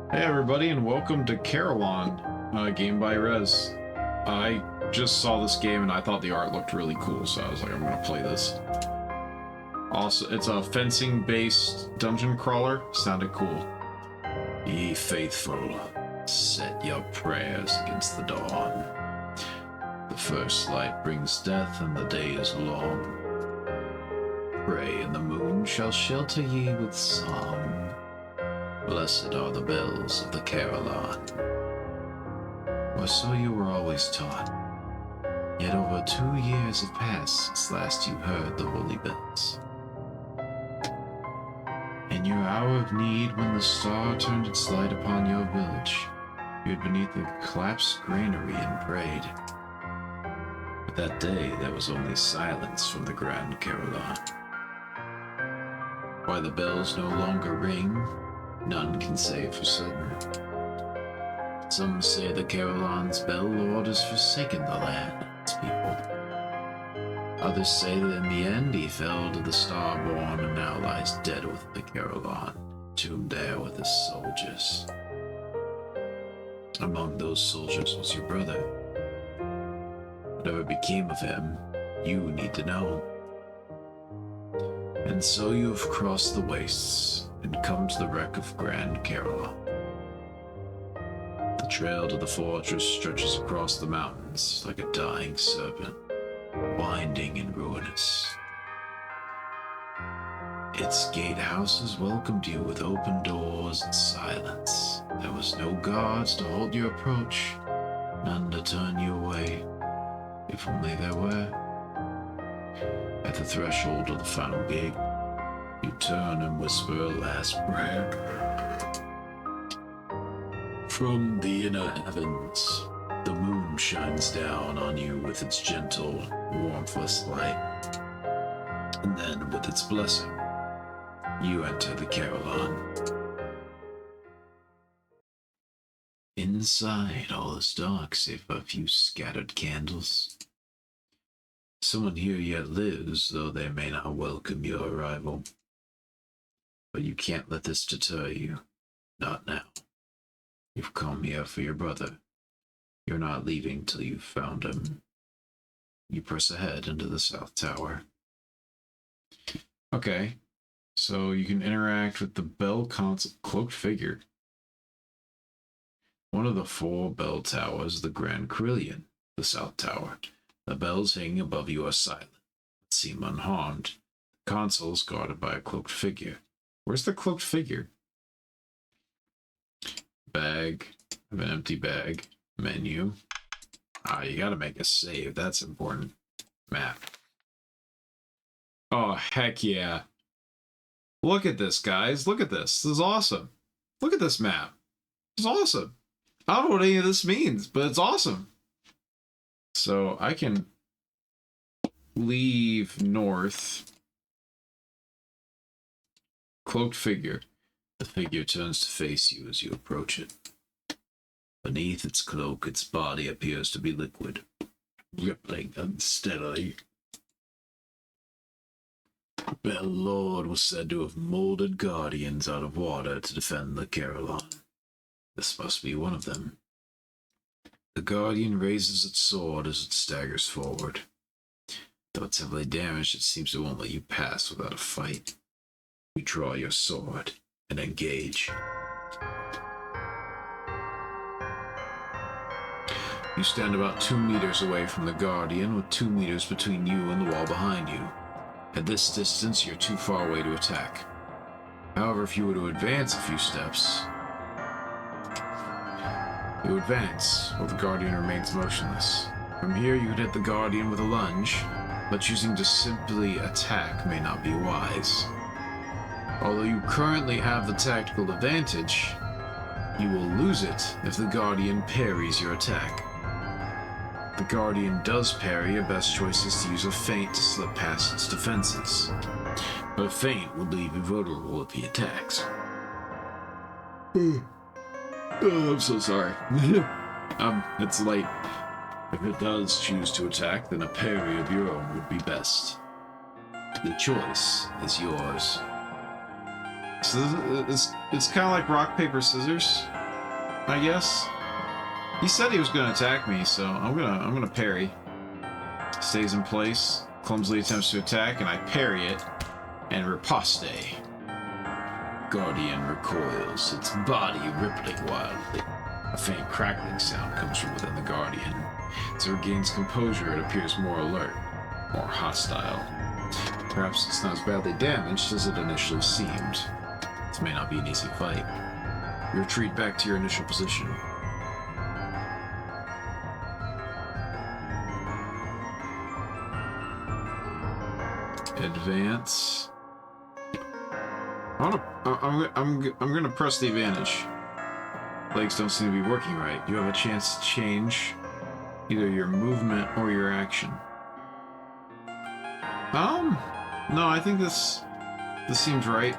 Hey everybody, and welcome to Carillon, game by Rez. I just saw this game and I thought the art looked really cool, so I was like, I'm gonna play this. Also, it's a fencing-based dungeon crawler. Sounded cool. Ye faithful, set your prayers against the dawn. The first light brings death, and the day is long. Pray, and the moon shall shelter ye with song. Blessed are the bells of the Carillon. Or so you were always taught. Yet over 2 years have passed since last you heard the holy bells. In your hour of need, when the star turned its light upon your village, you had beneath the collapsed granary and prayed. But that day there was only silence from the Grand Carillon. Why the bells no longer ring, none can say for certain. Some say the Carillon's bell lord has forsaken the land and its people. Others say that in the end he fell to the Starborn and now lies dead with the Carillon, tombed there with his soldiers. Among those soldiers was your brother. Whatever became of him, you need to know. And so you have crossed the wastes and come to the wreck of Grand Carillon. The trail to the fortress stretches across the mountains like a dying serpent, winding and ruinous. Its gatehouses welcomed you with open doors and silence. There was no guards to hold your approach, none to turn you away, if only there were. At the threshold of the final gate, you turn and whisper a last prayer. From the inner heavens, the moon shines down on you with its gentle, warmthless light. And then, with its blessing, you enter the Carillon. Inside, all is dark save for a few scattered candles. Someone here yet lives, though they may not welcome your arrival. But you can't let this deter you. Not now. You've come here for your brother. You're not leaving till you've found him. You press ahead into the South Tower. Okay, so you can interact with the bell cloaked figure. One of the 4 bell towers, the Grand Carillon, the South Tower. The bells hanging above you are silent, but seem unharmed. The console is guarded by a cloaked figure. Where's the cloaked figure? Bag. I have an empty bag. Menu. You gotta make a save. That's important. Map. Oh, heck yeah. Look at this, guys. Look at this. This is awesome. Look at this map. It's awesome. I don't know what any of this means, but it's awesome. So I can leave north. Cloaked figure. The figure turns to face you as you approach it. Beneath its cloak, its body appears to be liquid, rippling unsteadily. The Bell Lord was said to have molded guardians out of water to defend the Carillon. This must be one of them. The Guardian raises its sword as it staggers forward. Though it's heavily damaged, it seems it won't let you pass without a fight. You draw your sword and engage. You stand about 2 meters away from the Guardian, with 2 meters between you and the wall behind you. At this distance, you're too far away to attack. However, if you were to advance a few steps, you advance, while the Guardian remains motionless. From here, you could hit the Guardian with a lunge, but choosing to simply attack may not be wise. Although you currently have the tactical advantage, you will lose it if the Guardian parries your attack. If the Guardian does parry, your best choice is to use a feint to slip past its defenses. But a feint will leave you vulnerable if he attacks. Oh, I'm so sorry. It's late. If it does choose to attack, then a parry of your own would be best. The choice is yours. So it's kind of like rock, paper, scissors. I guess. He said he was gonna attack me, so I'm gonna parry. Stays in place, clumsily attempts to attack, and I parry it, and riposte. Guardian recoils, its body rippling wildly. A faint crackling sound comes from within the Guardian. As it regains composure, it appears more alert, more hostile. Perhaps it's not as badly damaged as it initially seemed. This may not be an easy fight. You retreat back to your initial position. Advance. I'm gonna press the advantage. Legs don't seem to be working right. You have a chance to change either your movement or your action. No, I think this seems right.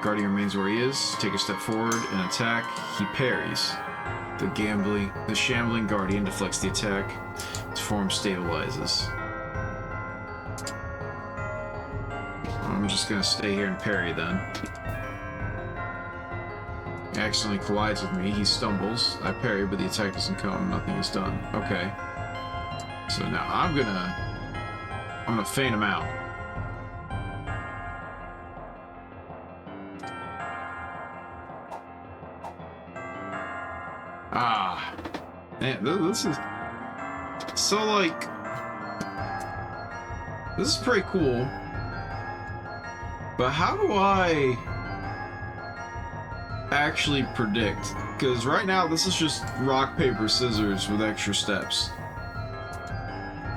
Guardian remains where he is. Take a step forward and attack. He parries. The shambling Guardian deflects the attack. His form stabilizes. I'm just gonna stay here and parry then. He accidentally collides with me. He stumbles. I parry, but the attack doesn't come. Nothing is done. Okay. So now I'm gonna feint him out. Ah, man, this is so like this is pretty cool. But how do I actually predict? Because right now this is just rock, paper, scissors with extra steps.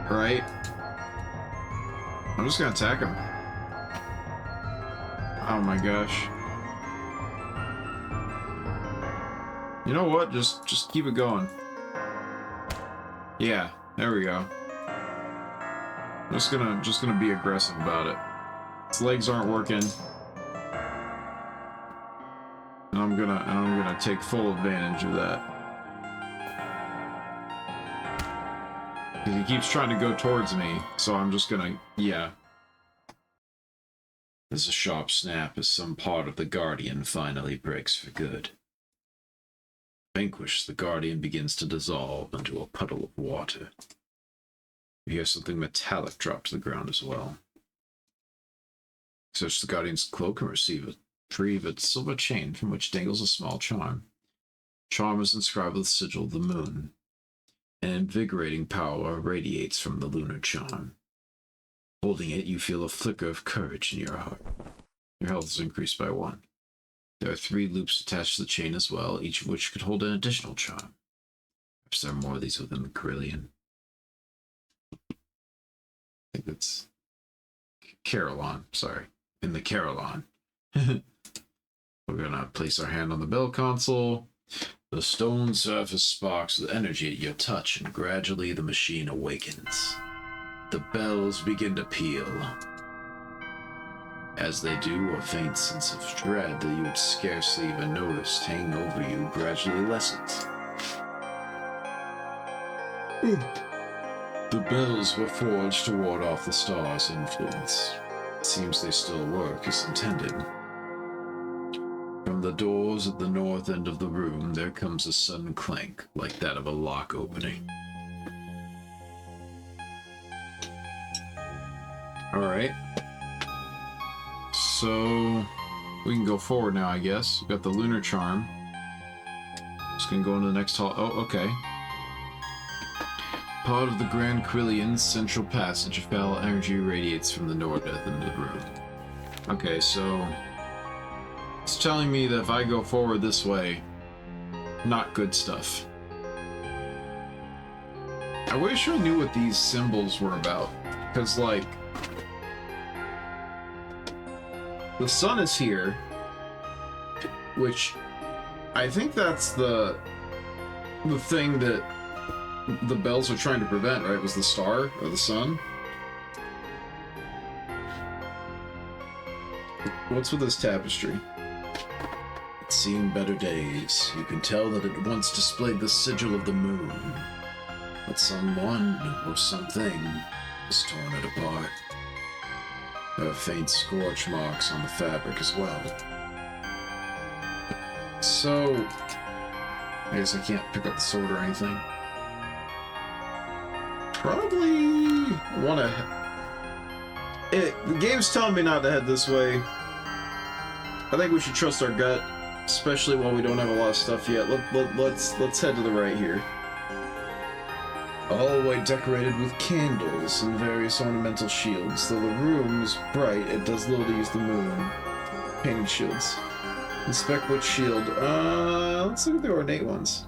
Right? I'm just gonna attack him. Oh my gosh. You know what? Just keep it going. Yeah, there we go. Just gonna be aggressive about it. His legs aren't working. And I'm gonna take full advantage of that. Because he keeps trying to go towards me, so I'm just gonna, yeah. As a sharp snap as some part of the Guardian finally breaks for good. Vanquished, the Guardian begins to dissolve into a puddle of water. You hear something metallic drop to the ground as well. Search the Guardian's cloak and retrieve a silver chain from which dangles a small charm. Charm is inscribed with the sigil of the moon. An invigorating power radiates from the lunar charm. Holding it, you feel a flicker of courage in your heart. Your health is increased by 1. There are 3 loops attached to the chain as well, each of which could hold an additional charm. Perhaps there are more of these within the Carillon. I think it's Carillon, sorry. In the Carillon. We're gonna place our hand on the bell console. The stone surface sparks with energy at your touch, and gradually the machine awakens. The bells begin to peal. As they do, a faint sense of dread that you had scarcely even noticed hanging over you gradually lessens. The bells were forged to ward off the star's influence. It seems they still work as intended. From the doors at the north end of the room, there comes a sudden clank, like that of a lock opening. Alright. So, we can go forward now, I guess. We've got the lunar charm. Just gonna go into the next hall. Oh, okay. Part of the Grand Carillon's central passage, foul energy radiates from the north end of the room. Okay, so it's telling me that if I go forward this way, not good stuff. I wish I knew what these symbols were about, because like the sun is here, which I think that's the thing that the bells are trying to prevent, right? Was the star or the sun? What's with this tapestry? It's seen better days. You can tell that it once displayed the sigil of the moon. But someone or something has torn it apart. There are faint scorch marks on the fabric as well. So, I guess I can't pick up the sword or anything. Probably want to... The game's telling me not to head this way. I think we should trust our gut, especially while we don't have a lot of stuff yet. Let's head to the right here. A hallway decorated with candles and various ornamental shields. Though the room is bright, it does little to use the moon. Painted shields. Inspect which shield. Let's look at the ornate ones.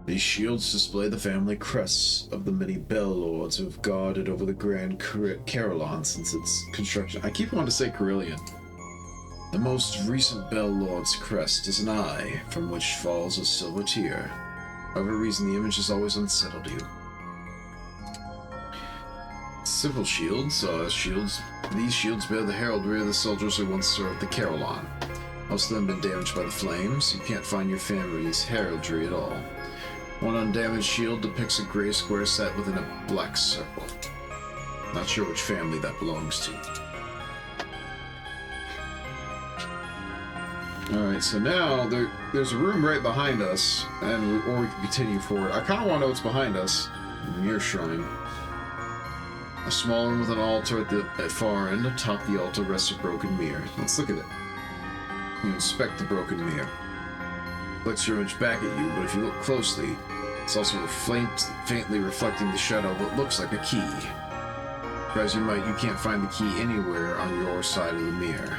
These shields display the family crests of the many bell lords who have guarded over the Grand Carillon since its construction. I keep wanting to say Carillon. The most recent bell lord's crest is an eye, from which falls a silver tear. For whatever reason, the image has always unsettled you. Civil shields. These shields bear the heraldry of the soldiers who once served the Carillon. Most of them have been damaged by the flames. You can't find your family's heraldry at all. One undamaged shield depicts a gray square set within a black circle. Not sure which family that belongs to. Alright, so now there's a room right behind us, or we can continue forward. I kind of want to know what's behind us. Mirror Shrine. A small room with an altar at far end. Atop the altar rests a broken mirror. Let's look at it. You inspect the broken mirror. It reflects your image back at you, but if you look closely, it's also faintly reflecting the shadow of what looks like a key. Try as you might, you can't find the key anywhere on your side of the mirror.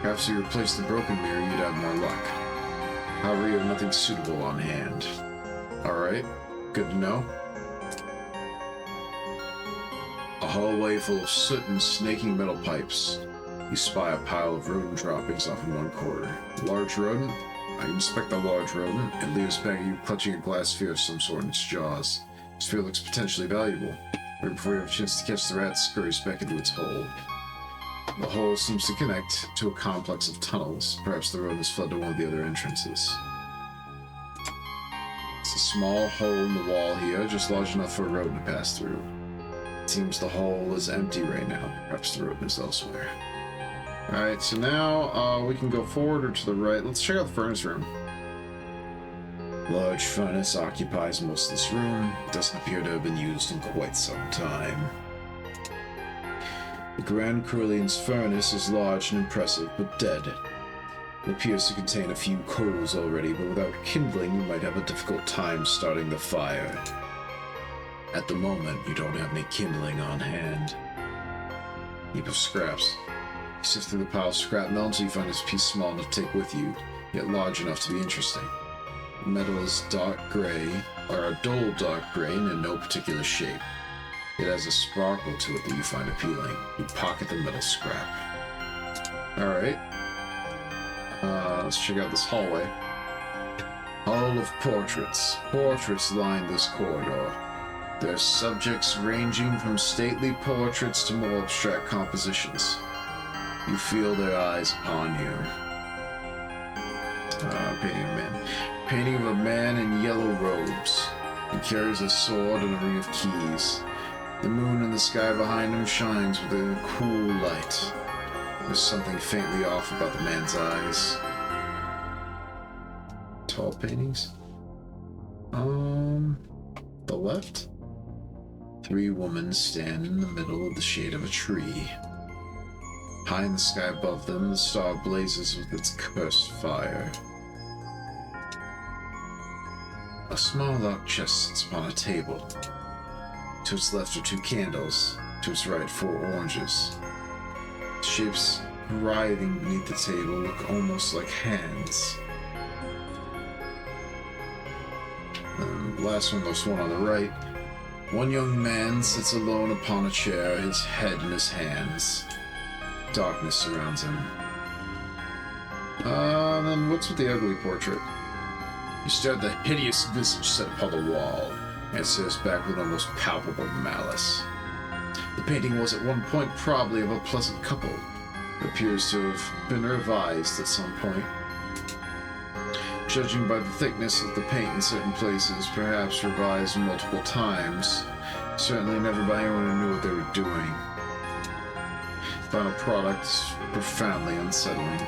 Perhaps if you replace the broken mirror, you'd have more luck. However, you have nothing suitable on hand. Alright, good to know. A hallway full of soot and snaking metal pipes. You spy a pile of rodent droppings off in one corner. Large rodent? I inspect the large rodent. It leaves back at you clutching a glass sphere of some sort in its jaws. The sphere looks potentially valuable. Right before you have a chance to catch the rat, scurries back into its hole. The hole seems to connect to a complex of tunnels. Perhaps the rodent has fled to one of the other entrances. It's a small hole in the wall here, just large enough for a rodent to pass through. It seems the hole is empty right now. Perhaps the rodent is elsewhere. Alright, so now we can go forward or to the right. Let's check out the furnace room. Large furnace occupies most of this room. It doesn't appear to have been used in quite some time. The Grand Carillon's furnace is large and impressive, but dead. It appears to contain a few coals already, but without kindling, you might have a difficult time starting the fire. At the moment, you don't have any kindling on hand. Heap of scraps. You sift through the pile of scrap metal until you find a piece small enough to take with you, yet large enough to be interesting. The metal is dark gray, or a dull dark gray, and in no particular shape. It has a sparkle to it that you find appealing. You pocket the metal scrap. Alright. Let's check out this hallway. Hall of portraits. Portraits line this corridor. Their subjects ranging from stately portraits to more abstract compositions. You feel their eyes upon you. Painting of a man. Painting of a man in yellow robes. He carries a sword and a ring of keys. The moon in the sky behind him shines with a cool light. There's something faintly off about the man's eyes. Tall paintings? The left? 3 women stand in the middle of the shade of a tree. High in the sky above them, the star blazes with its cursed fire. A small dark chest sits upon a table. To its left are 2 candles, to its right 4 oranges. Shapes writhing beneath the table look almost like hands. And the last one, there's one on the right. One young man sits alone upon a chair, his head in his hands. Darkness surrounds him. Then what's with the ugly portrait? You stare at the hideous visage set upon the wall, and it stares back with almost palpable malice. The painting was at one point probably of a pleasant couple. It appears to have been revised at some point. Judging by the thickness of the paint in certain places, perhaps revised multiple times. Certainly never by anyone who knew what they were doing. Final product is profoundly unsettling.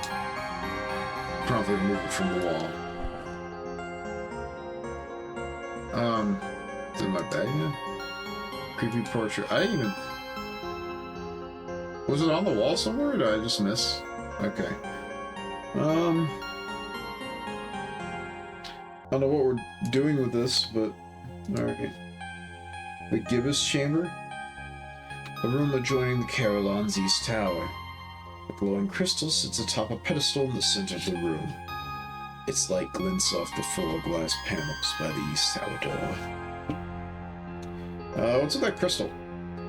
Promptly remove it from the wall. Is it in my bag now? Creepy portrait. I didn't even... Was it on the wall somewhere, or did I just miss? Okay. I don't know what we're doing with this, but... Alright. The Gibbous Chamber? A room adjoining the Carillon's East Tower. A glowing crystal sits atop a pedestal in the center of the room. Its light glints off the four glass panels by the East Tower door. What's with that crystal?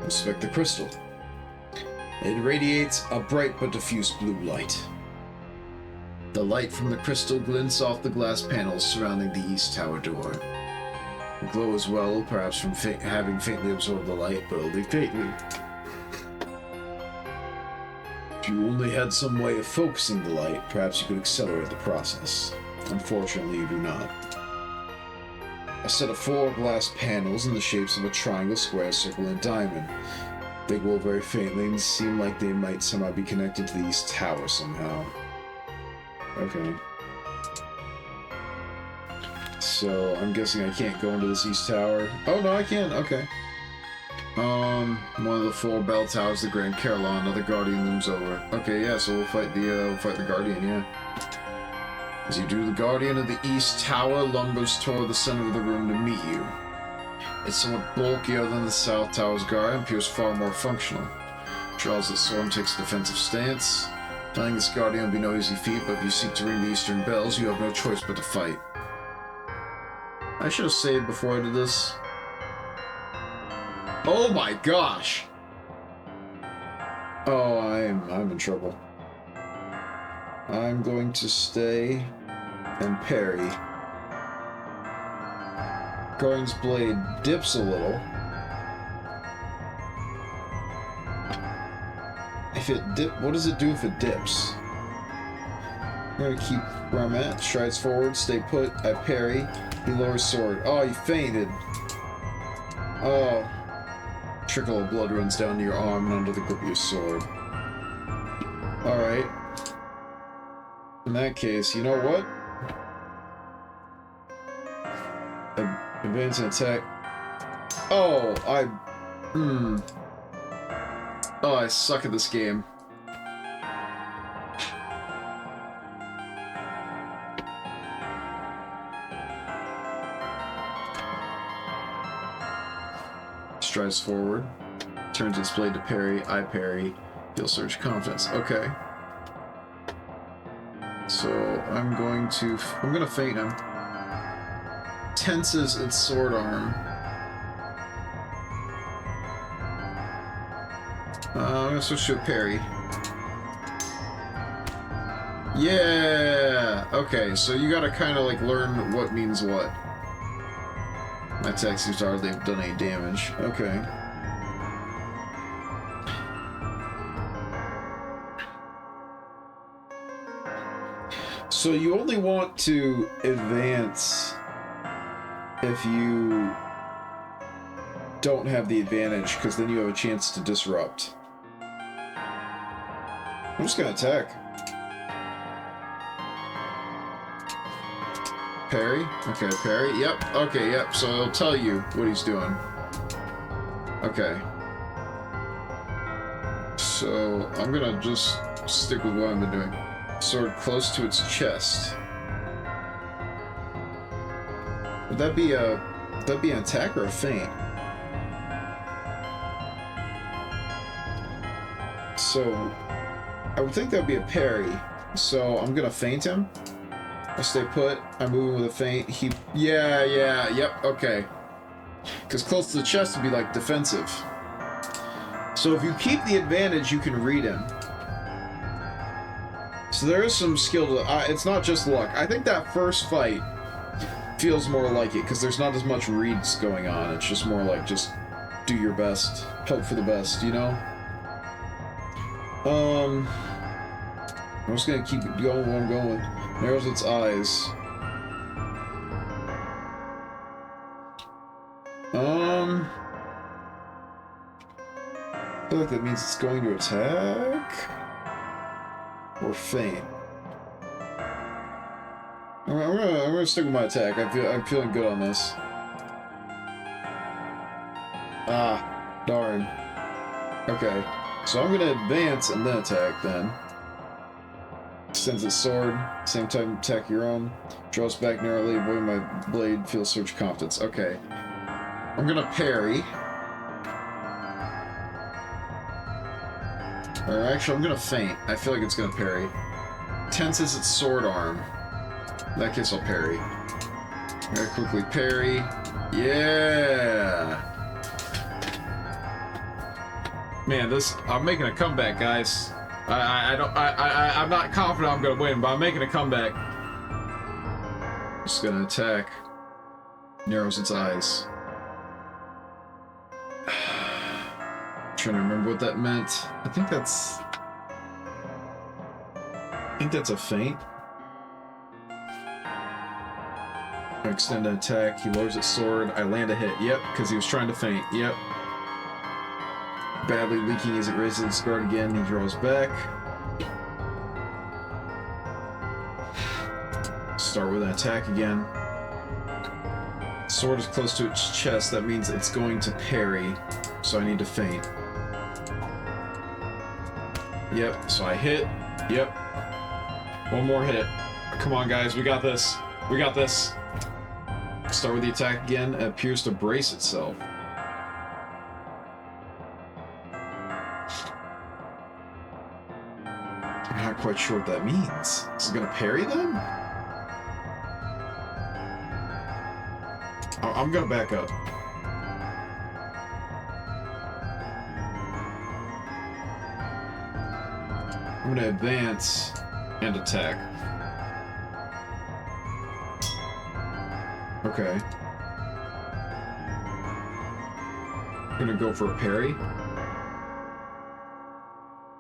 Inspect the crystal. It radiates a bright but diffuse blue light. The light from the crystal glints off the glass panels surrounding the East Tower door. The glow as well, perhaps from having faintly absorbed the light, but only faintly. If you only had some way of focusing the light, perhaps you could accelerate the process. Unfortunately, you do not. A set of four glass panels in the shapes of a triangle, square, circle, and diamond. They glow very faintly and seem like they might somehow be connected to the East Tower somehow. Okay. So, I'm guessing I can't go into this East Tower. Oh, no, I can. Okay. One of the four bell towers, the Grand Carillon, another Guardian looms over. Okay, yeah, so we'll fight the Guardian, yeah. As you do, the Guardian of the East Tower lumbers toward the center of the room to meet you. It's somewhat bulkier than the South Tower's guard and appears far more functional. Draws its sword and takes a defensive stance. Finding this Guardian will be no easy feat, but if you seek to ring the Eastern bells, you have no choice but to fight. I should have saved before I did this. Oh my gosh! Oh, I'm in trouble. I'm going to stay and parry. Guardian's Blade dips a little. If it what does it do if it dips? I'm gonna keep where I'm at. Strides forward, stay put. I parry. He lowers sword. Oh, he fainted. Oh. Trickle of blood runs down to your arm and under the grip of your sword. Alright. In that case, you know what? Advance and attack. Oh, Oh, I suck at this game. Strides forward. Turns its blade to parry. I parry. He'll surge confidence. Okay. So, I'm gonna feint him. Tenses its sword arm. I'm gonna switch to a parry. Yeah! Okay, so you gotta kinda like learn what means what. My attack seems to hardly have done any damage. Okay. So you only want to advance if you don't have the advantage, because then you have a chance to disrupt. I'm just gonna attack. Parry? Okay, parry. Yep. Okay, yep. So it'll tell you what he's doing. Okay. So I'm gonna just stick with what I've been doing. Sword close to its chest. Would that be an attack or a feint? So I would think that would be a parry. So I'm gonna feint him. I stay put. I move him with a feint. Yep, okay. Because close to the chest would be like defensive. So if you keep the advantage, you can read him. So there is some skill to it's not just luck. I think that first fight feels more like it, because there's not as much reads going on. It's just more like, just do your best. Hope for the best, you know? I'm just gonna keep it going where I'm going. Narrows its eyes. I feel like that means it's going to attack? Or feint? I'm gonna stick with my attack. I'm feeling good on this. Ah, darn. Okay, so I'm gonna advance and then attack then. Extends its sword, same time attack your own. Draws back narrowly, avoiding my blade, feels surge confidence. Okay. I'm gonna parry. Or actually, I'm gonna feint. I feel like it's gonna parry. Tenses its sword arm. In that case, I'll parry. I'm gonna quickly parry. Yeah! Man, I'm making a comeback, guys. I'm not confident I'm gonna win, but I'm making a comeback. Just gonna attack. Narrows its eyes. Trying to remember what that meant. I think that's a feint. I extend an attack. He lowers his sword. I land a hit. Yep, because he was trying to feint. Yep. Badly leaking as it raises its guard again. He draws back. Start with an attack again. Sword is close to its chest. That means it's going to parry. So I need to feint. Yep, so I hit. Yep. One more hit. Come on, guys. We got this. We got this. Start with the attack again. It appears to brace itself. I'm not quite sure what that means. Is it gonna parry them? I'm gonna back up. I'm gonna advance and attack. Okay. I'm gonna go for a parry.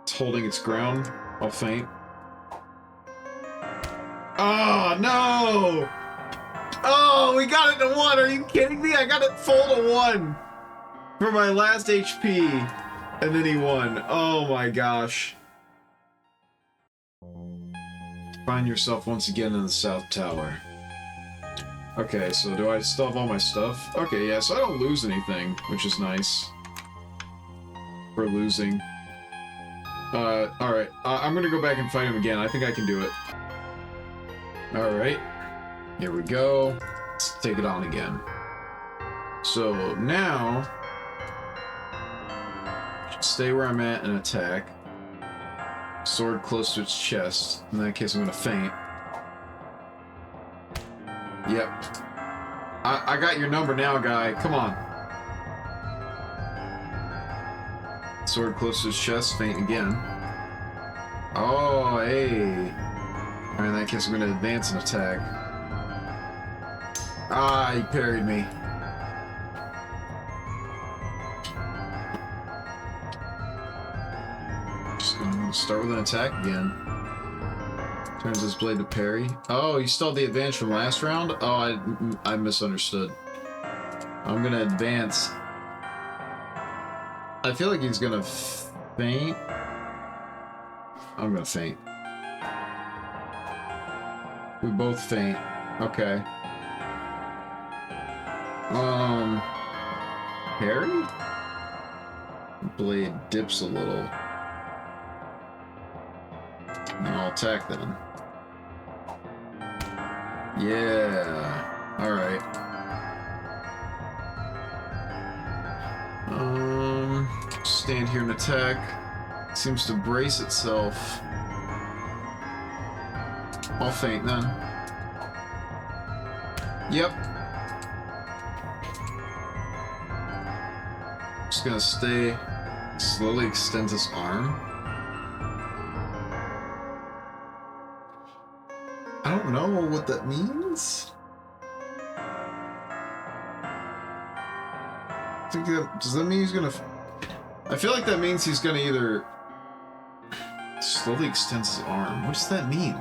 It's holding its ground. I'll feint. Oh, no! Oh, we got it to 1! Are you kidding me? I got it full to 1! For my last HP. And then he won. Oh my gosh. Find yourself once again in the South Tower. Okay, so do I still have all my stuff? Okay, yeah, so I don't lose anything, which is nice. For losing. Alright. I'm gonna go back and fight him again. I think I can do it. Alright. Here we go. Let's take it on again. So, now... stay where I'm at and attack. Sword close to its chest. In that case, I'm gonna feint. Yep. I got your number now, guy. Come on. Sword close to his chest. Feint again. Oh, hey. Alright, in that case, I'm gonna advance and attack. Ah, he parried me. Just gonna start with an attack again. Turns his blade to parry. Oh, you still have the advantage from last round? Oh, I misunderstood. I'm gonna advance. I feel like he's gonna feint. I'm gonna feint. We both feint. Okay. Parry? Blade dips a little. And I'll attack then. Yeah. Alright. Stand here and attack. Seems to brace itself. I'll feint then. Yep. Just gonna stay. Slowly extends his arm. I don't know what that means. Does that mean he's gonna... I feel like that means he's gonna either... slowly extends his arm. What does that mean?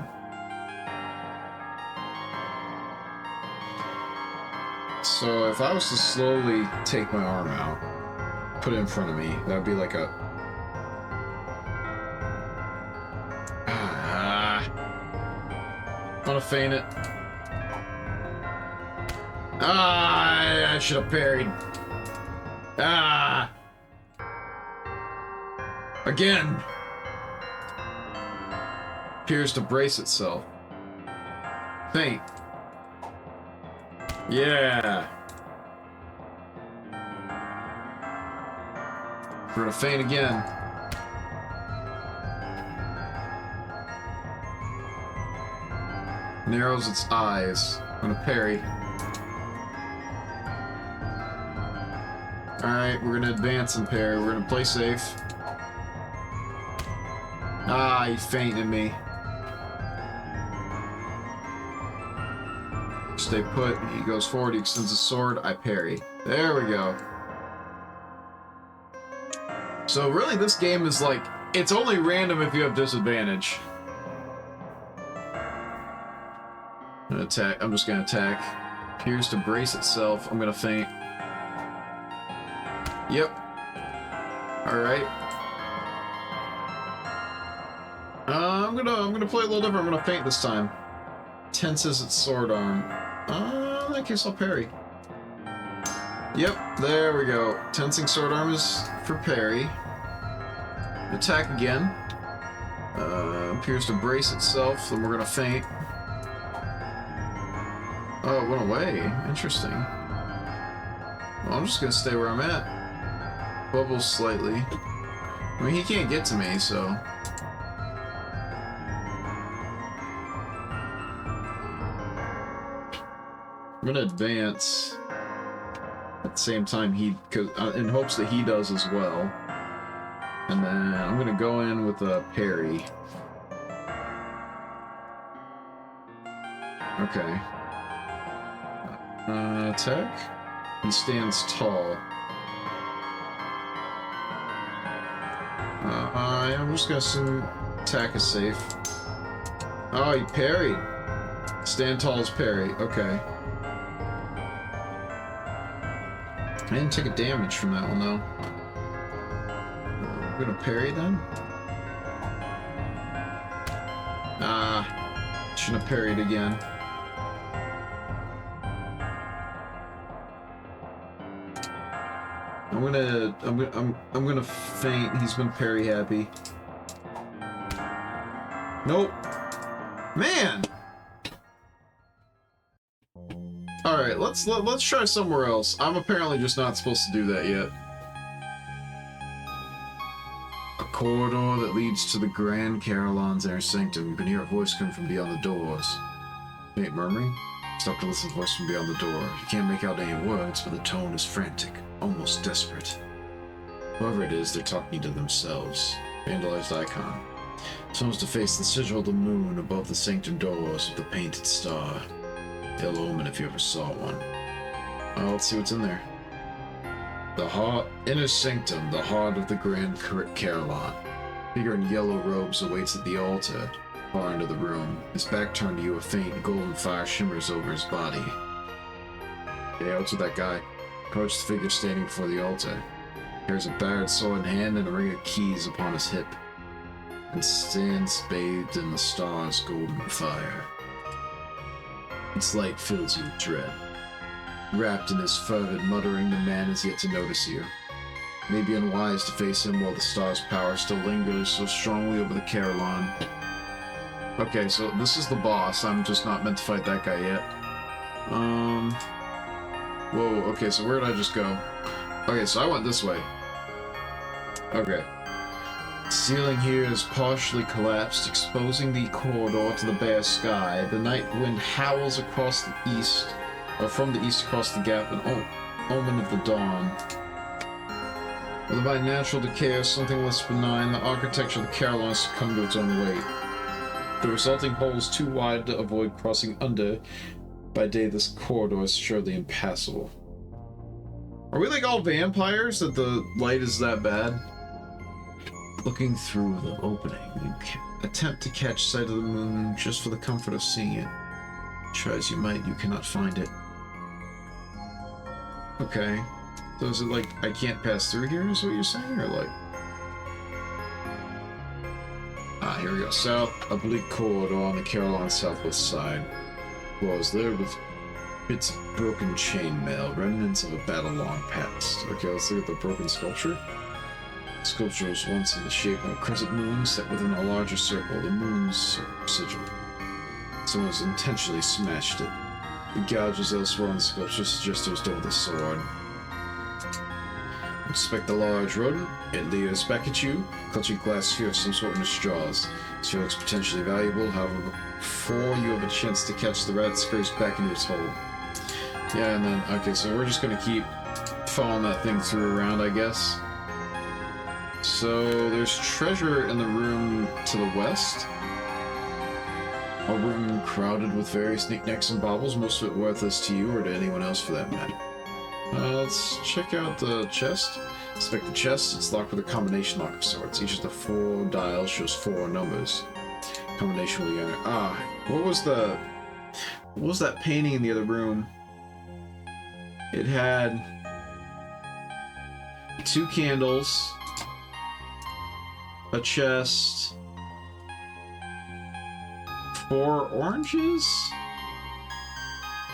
So if I was to slowly take my arm out, put it in front of me, that would be like a... I'm gonna feint it. I should have parried. Ah! Again! Appears to brace itself. Feint. Yeah! We're gonna feint again. Narrows its eyes. I'm gonna parry. Alright, we're gonna advance and parry. We're gonna play safe. Ah, he feinted me. Stay put. He goes forward. He extends his sword. I parry. There we go. So really, this game is like, it's only random if you have disadvantage. I'm gonna attack. I'm just gonna attack. Appears to brace itself. I'm gonna feint. Yep. All right. I'm gonna play a little different. I'm gonna feint this time. Tenses its sword arm. In that case, I'll parry. Yep, there we go. Tensing sword arm is for parry. Attack again. Appears to brace itself, then we're gonna feint. Oh, it went away. Interesting. Well, I'm just gonna stay where I'm at. Bubbles slightly. I mean, he can't get to me, so... I'm gonna advance at the same time in hopes that he does as well. And then I'm gonna go in with a parry. Okay. Attack. He stands tall. I'm just gonna assume attack is safe. Oh, he parried. Stand tall is parry. Okay. I didn't take a damage from that one, though. I'm gonna parry, then? Shouldn't have parried again. I'm gonna feint. He's been parry happy. Nope. Man! Alright, let's try somewhere else. I'm apparently just not supposed to do that yet. A corridor that leads to the Grand Carillon's inner sanctum. You can hear a voice come from beyond the doors. Faint murmuring? Stop to listen to the voice from beyond the door. You can't make out any words, but the tone is frantic, almost desperate. Whoever it is, they're talking to themselves. Vandalized icon. Someone's to face the sigil of the moon above the sanctum doors with the painted star. Ill omen if you ever saw one. Let's see what's in there. The inner sanctum, the heart of the Grand Carillon. Figure in yellow robes awaits at the altar, far into the room. His back turned to you, a faint golden fire shimmers over his body. Yeah, what's with that guy? Approach the figure standing before the altar. Carries a battered sword in hand and a ring of keys upon his hip, and stands bathed in the star's golden fire. Its light fills you with dread. Wrapped in his fervid muttering, the man is yet to notice you. It may be unwise to face him while the star's power still lingers so strongly over the Carillon. Okay, so this is the boss. I'm just not meant to fight that guy yet. Whoa, okay, so where did I just go? Okay, so I went this way. Okay. The ceiling here is partially collapsed, exposing the corridor to the bare sky. The night wind howls across the east, or from the east across the gap, an omen of the dawn. Whether by natural decay or something less benign, the architecture of the Carillon succumbed to its own weight. The resulting hole is too wide to avoid crossing under. By day, this corridor is surely impassable. Are we like all vampires that the light is that bad? Looking through the opening, you attempt to catch sight of the moon just for the comfort of seeing it. Try as you might, you cannot find it. Okay. So is it like I can't pass through here is what you're saying? Or like... here we go. South, oblique corridor on the Carillon southwest side. Walls littered with Bits of broken chainmail, remnants of a battle long past. Okay, let's look at the broken sculpture. The sculpture was once in the shape of a crescent moon set within a larger circle, the moon's sigil. Someone has intentionally smashed it. The gouges elsewhere on the sculpture suggest it was done with a sword. Inspect the large rodent. It leers back at you, clutching glass sphere of some sort in its jaws. This sphere looks potentially valuable, however, before you have a chance to catch the rat, it scurries back into its hole. Yeah, and then, okay, so we're just gonna keep following that thing through around, I guess. So, there's treasure in the room to the west. A room crowded with various knickknacks and baubles, most of it worthless to you or to anyone else for that matter. Let's check out the chest. Inspect the chest. It's locked with a combination lock of sorts. Each of the 4 dials shows 4 numbers. Combination will enter. What was that painting in the other room? It had 2 candles, a chest, 4 oranges,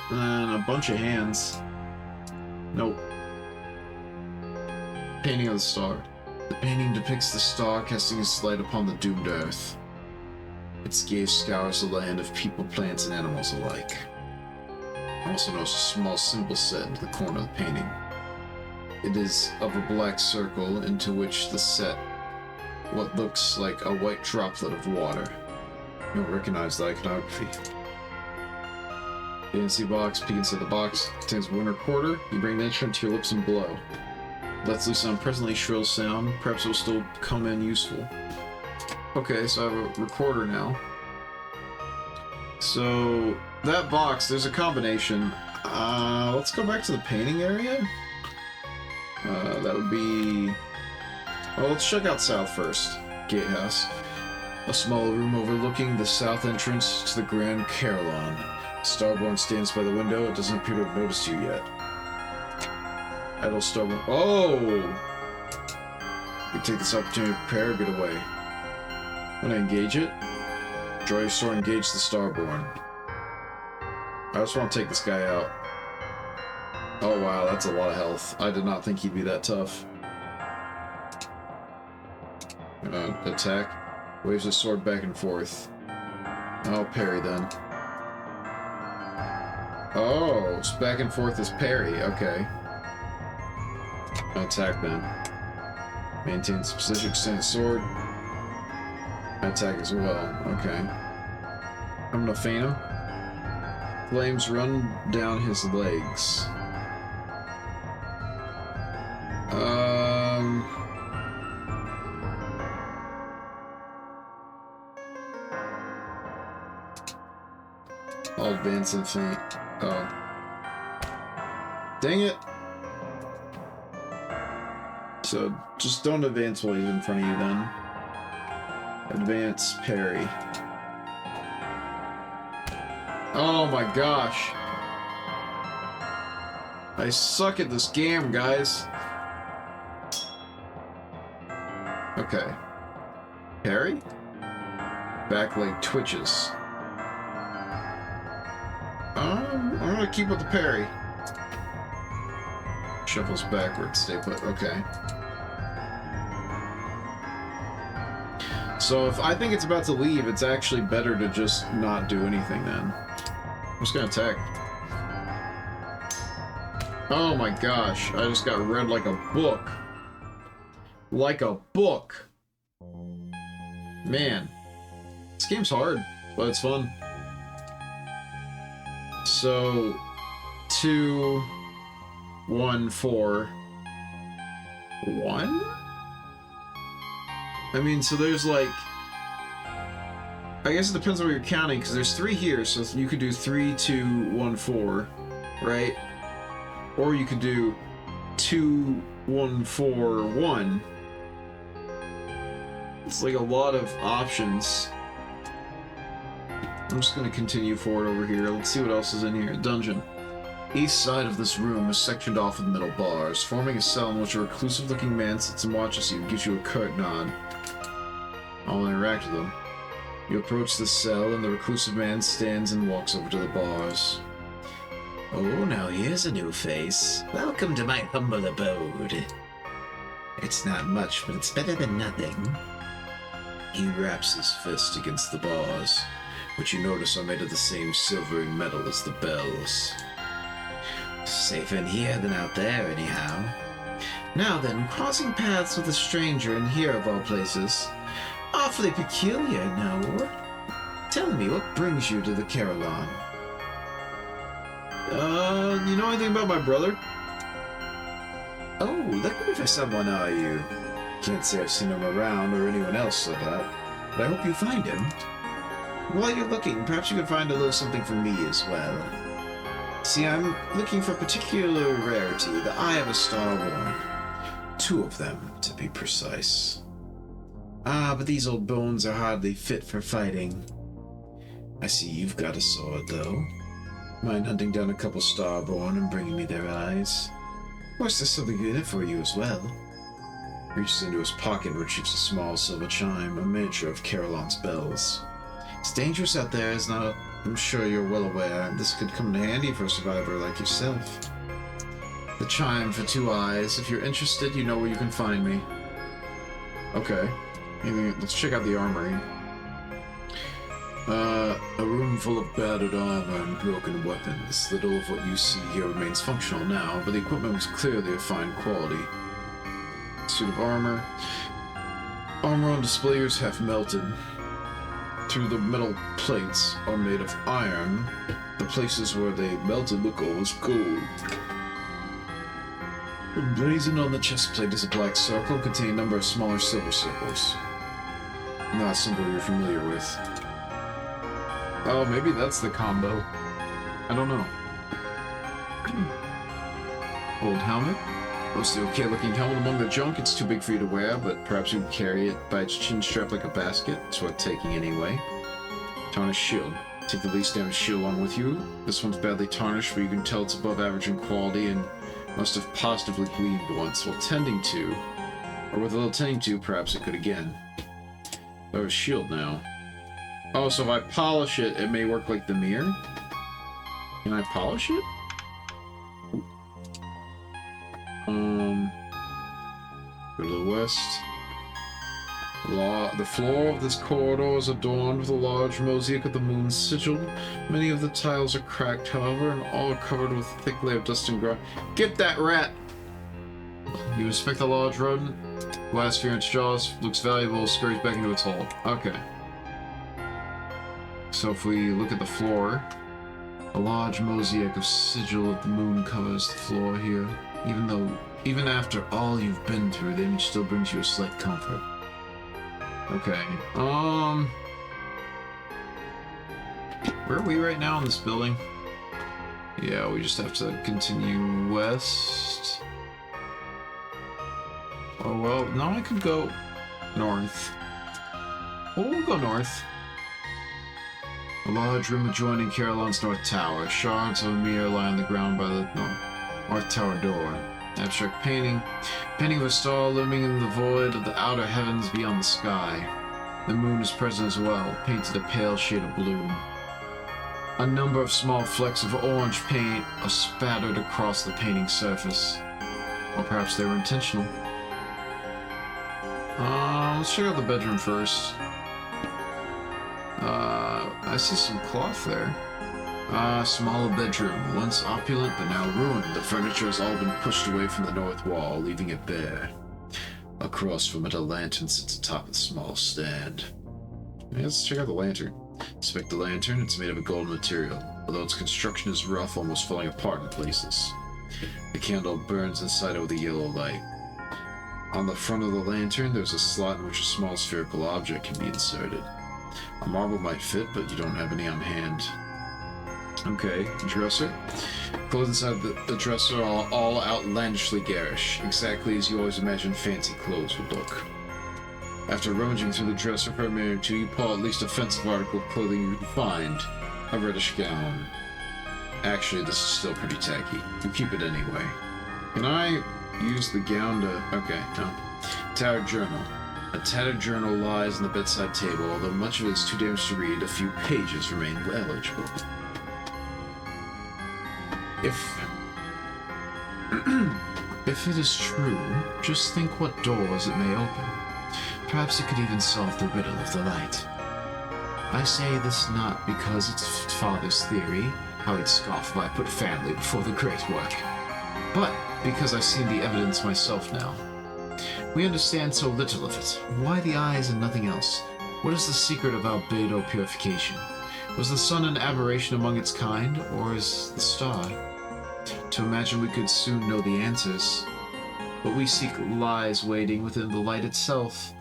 and a bunch of hands. Nope. Painting of the star. The painting depicts the star casting its light upon the doomed earth. Its gaze scours the land of people, plants, and animals alike. I also notice a small symbol set into the corner of the painting. It is of a black circle into which the set what looks like a white droplet of water. You don't recognize the iconography. The NC box, peek inside the box, contains 1 quarter. You bring the instrument to your lips and blow. Lets loose an unpleasantly shrill sound. Perhaps it will still come in useful. Okay, so I have a recorder now. So, that box, there's a combination. Let's go back to the painting area. That would be... Well, let's check out south first. Gatehouse. A small room overlooking the south entrance to the Grand Carillon. Starborn stands by the window. It doesn't appear to have noticed you yet. Idle Starborn. Oh! You take this opportunity to prepare or get away. When I engage it, draw your sword and engage the Starborn. I just want to take this guy out. Oh wow, that's a lot of health. I did not think he'd be that tough. Attack. Waves his sword back and forth. I'll parry then. Oh, it's back and forth is parry. Okay. Attack then. Maintains position, extend sword. Attack as well. Okay. I'm gonna feint him. Flames run down his legs. I'll advance and feint. Oh. Dang it! So, just don't advance while he's in front of you then. Advance, parry. Oh my gosh! I suck at this game, guys! Okay. Parry? Back leg twitches. I'm gonna keep with the parry. Shuffles backwards, stay put, okay. So if I think it's about to leave, it's actually better to just not do anything then. I'm just gonna attack. Oh my gosh, I just got read like a book. Like a book. Man. This game's hard, but it's fun. So, 2, 1, 4, 1? I mean, so there's like... I guess it depends on what you're counting, because there's 3 here, so you could do 3, 2, 1, 4, right? Or you could do 2, 1, 4, 1. It's like a lot of options. I'm just going to continue forward over here. Let's see what else is in here. Dungeon. East side of this room is sectioned off with metal bars, forming a cell in which a reclusive-looking man sits and watches you and gives you a curt nod. I'll interact with him. You approach the cell, and the reclusive man stands and walks over to the bars. Oh, now here's a new face. Welcome to my humble abode. It's not much, but it's better than nothing. He raps his fist against the bars, which you notice are made of the same silvery metal as the bells. Safer in here than out there, anyhow. Now then, crossing paths with a stranger in here of all places. Awfully peculiar, no? Tell me, what brings you to the Carillon? You know anything about my brother? Oh, looking for someone, are you? Can't say I've seen him around or anyone else like that, but I hope you find him. While you're looking, perhaps you can find a little something for me as well. See, I'm looking for a particular rarity, the Eye of a Starborn. 2 of them, to be precise. Ah, but these old bones are hardly fit for fighting. I see you've got a sword, though. Mind hunting down a couple Starborn and bringing me their eyes? Of course, there's something in it for you as well. Reaches into his pocket and retrieves a small silver chime, a miniature of Carillon's bells. It's dangerous out there, as now I'm sure you're well aware. This could come in handy for a survivor like yourself. The chime for 2 eyes. If you're interested, you know where you can find me. Okay. Maybe let's check out the armory. A room full of battered armor and broken weapons. Little of what you see here remains functional now, but the equipment was clearly of fine quality. Suit of armor. Armor on display is half melted. Through the metal plates are made of iron. The places where they melted look almost gold. Emblazoned on the chest plate is a black circle containing a number of smaller silver circles. Not a symbol you're familiar with. Oh, maybe that's the combo. I don't know. Old helmet? Mostly okay looking helmet among the junk. It's too big for you to wear, but perhaps you can carry it by its chin strap like a basket. It's worth taking anyway. Tarnished shield. Take the least damaged shield along with you. This one's badly tarnished, but you can tell it's above average in quality and must have positively gleamed once while tending to. Or with a little tending to, perhaps it could again. Oh, shield now. Oh, so if I polish it, it may work like the mirror? Can I polish it? Go to the west. The floor of this corridor is adorned with a large mosaic of the moon's sigil. Many of the tiles are cracked, however, and all are covered with a thick layer of dust and grime. Get that rat! You inspect the large rodent. Glass fear in its jaws. Looks valuable. Scurries back into its hole. Okay. So if we look at the floor, a large mosaic of sigil of the moon covers the floor here. Even after all you've been through, the image still brings you a slight comfort. Okay, where are we right now in this building? Yeah, we just have to continue west. Oh, well, no, I could go north. Well, we'll go north. A large room adjoining Carillon's North Tower. Shards of a mirror lie on the ground by the North Tower door. Abstract painting. Painting of a star looming in the void of the outer heavens beyond the sky. The moon is present as well, painted a pale shade of blue. A number of small flecks of orange paint are spattered across the painting surface. Or perhaps they were intentional. Let's check out the bedroom first. I see some cloth there. Smaller bedroom. Once opulent, but now ruined. The furniture has all been pushed away from the north wall, leaving it bare. Across from it, a lantern sits atop a small stand. Yeah, let's check out the lantern. Inspect the lantern. It's made of a gold material, although its construction is rough, almost falling apart in places. The candle burns inside it with a yellow light. On the front of the lantern, there's a slot in which a small spherical object can be inserted. A marble might fit, but you don't have any on hand. Okay, dresser. Clothes inside the dresser are all outlandishly garish, exactly as you always imagined fancy clothes would look. After rummaging through the dresser for a minute or two, you pull at least offensive article of clothing you can find. A reddish gown. Actually, this is still pretty tacky. You keep it anyway. Can I use the gown to... Okay, no. Tattered journal. A tattered journal lies on the bedside table, although much of it is too damaged to read. A few pages remain legible. If If it is true, just think what doors it may open. Perhaps it could even solve the riddle of the light. I say this not because it's father's theory, how he'd scoff when I put family before the great work, but because I've seen the evidence myself now. We understand so little of it. Why the eyes and nothing else? What is the secret of albedo purification? Was the sun an aberration among its kind, or is the star? To imagine we could soon know the answers, but we seek lies waiting within the light itself.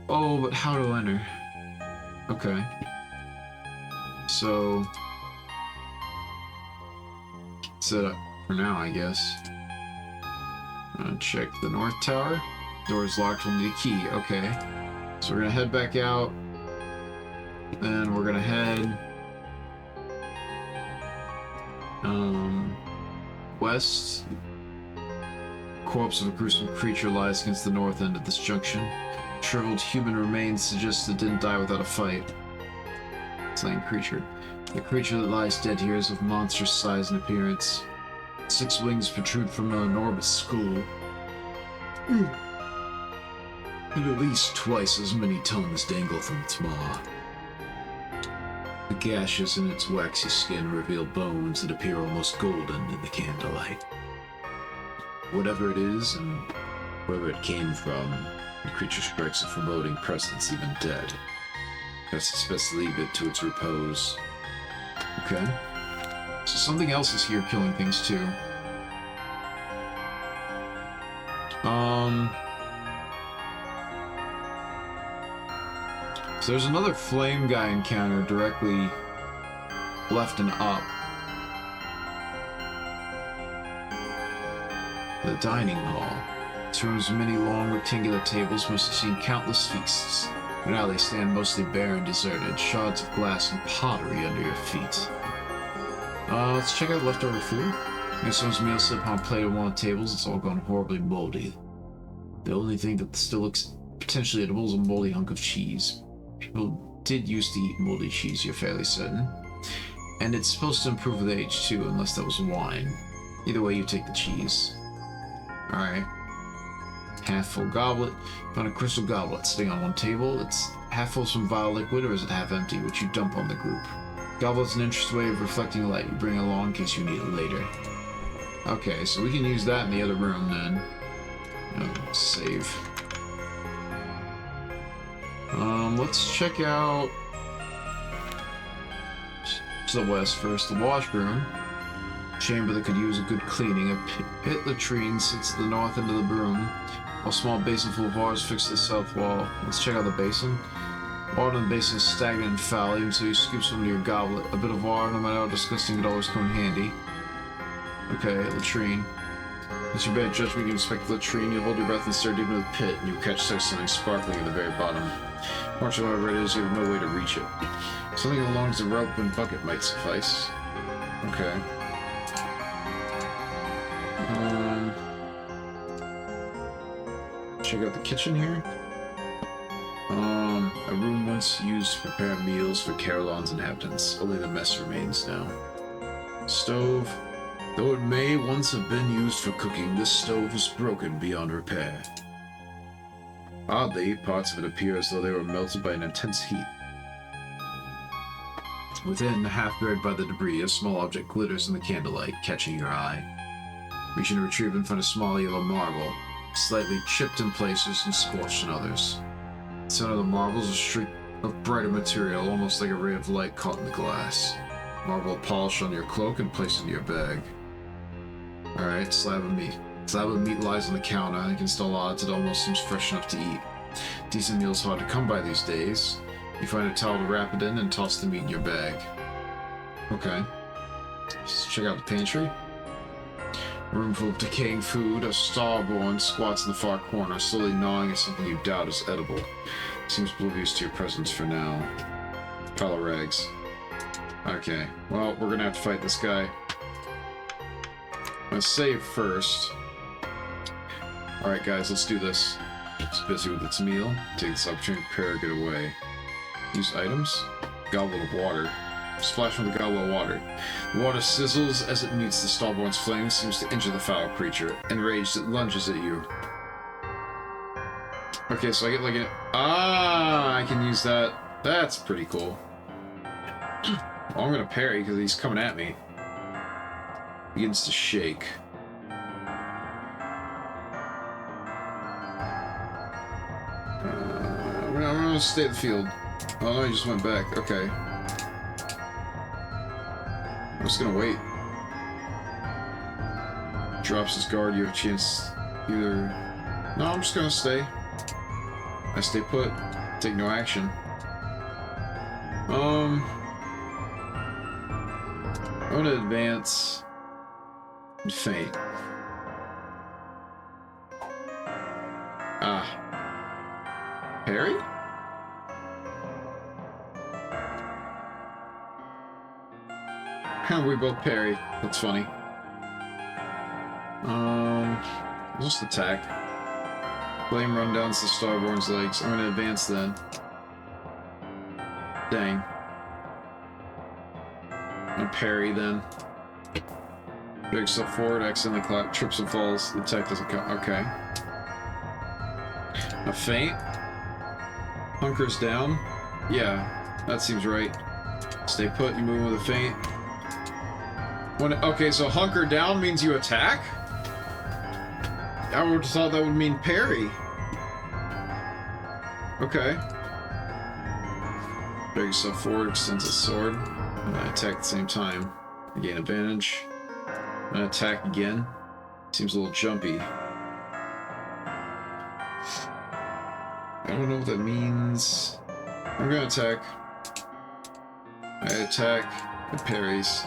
Oh, but how to enter? Okay. So, set up for now, I guess. Check the north tower. Door is locked, we'll need a key. Okay. So we're gonna head back out. Then we're gonna head west. Corpse of a gruesome creature lies against the north end of this junction. Shriveled human remains suggest it didn't die without a fight. Slain creature. The creature that lies dead here is of monstrous size and appearance. 6 wings protrude from an enormous skull. And at least twice as many tongues dangle from its maw. The gashes in its waxy skin reveal bones that appear almost golden in the candlelight. Whatever it is, and wherever it came from, the creature strikes a foreboding presence even dead. Guess it's best to leave it to its repose. Okay. So something else is here killing things too. So there's another flame guy encounter directly left and up. The dining hall. This room's many long rectangular tables must have seen countless feasts, but now they stand mostly bare and deserted, shards of glass and pottery under your feet. Let's check out leftover food. If someone's meal sit upon a plate on one of the tables, it's all gone horribly moldy. The only thing that still looks potentially edible is a moldy hunk of cheese. People did used to eat moldy cheese, you're fairly certain. And it's supposed to improve with age too, unless that was wine. Either way, you take the cheese. Alright. Half full goblet. Found a crystal goblet sitting on one table. It's half full of some vile liquid, or is it half empty, which you dump on the group? Goblet's an interesting way of reflecting light. You bring it along in case you need it later. Okay, so we can use that in the other room then. Save. Let's check out to the west first. The washroom. Chamber that could use a good cleaning. A pit latrine sits at the north end of the room. A small basin full of water is fixed to the south wall. Let's check out the basin. Water in the basin is stagnant and foul, even so you scoop some into your goblet. A bit of water, no matter how disgusting, could always come in handy. Okay, latrine. It's your bad judgment, you inspect the latrine, you hold your breath and stare deep into the pit, and you catch something sparkling at the very bottom. Watch whatever it is, you have no way to reach it. Something along the rope and bucket might suffice. Okay. Check out the kitchen here. A room once used to prepare meals for Carillon's inhabitants. Only the mess remains now. Stove. Though it may once have been used for cooking, this stove is broken beyond repair. Oddly, parts of it appear as though they were melted by an intense heat. Within, half buried by the debris, a small object glitters in the candlelight, catching your eye. Reaching to retrieve and find a small yellow marble, slightly chipped in places and scorched in others. The center of the marble is a streak of brighter material, almost like a ray of light caught in the glass. Marble polished on your cloak and placed into your bag. Alright, slab of meat. Slab of meat lies on the counter, and against all odds it almost seems fresh enough to eat. Decent meal's hard to come by these days. You find a towel to wrap it in and toss the meat in your bag. Okay. Let's check out the pantry. A room full of decaying food. A starborn squats in the far corner, slowly gnawing at something you doubt is edible. Seems oblivious to your presence for now. Pile of rags. Okay, well, we're gonna have to fight this guy. I'm gonna save first. Alright guys, let's do this. It's busy with its meal. Take this opportunity to prepare, get away. Use items. Goblet of water. Splash from the goblet of water. The water sizzles as it meets the Starborn's flame, seems to injure the foul creature. Enraged, it lunges at you. Okay, so I get like an... Ah, I can use that. That's pretty cool. Well, I'm gonna parry because he's coming at me. Begins to shake. I'm gonna stay at the field. Oh no, he just went back. Okay. I'm just gonna wait. Drops his guard, you have a chance either... No, I'm just gonna stay. I stay put. Take no action. I'm gonna advance and faint. Ah. Parry? We both parry. That's funny. Just attack. Flame run down to the Starborn's legs. I'm gonna advance then. Dang. I'm gonna parry then. Drags stuff forward, accidentally trips and falls. The attack doesn't count. Okay. A feint. Hunkers down. Yeah, that seems right. Stay put, you move with a feint. Okay, so hunker down means you attack? I would have thought that would mean parry. Okay. Drag yourself forward, extends his sword. And I attack at the same time. I gain advantage. And I attack again. Seems a little jumpy. I don't know what that means. I'm gonna attack. I attack. It parries.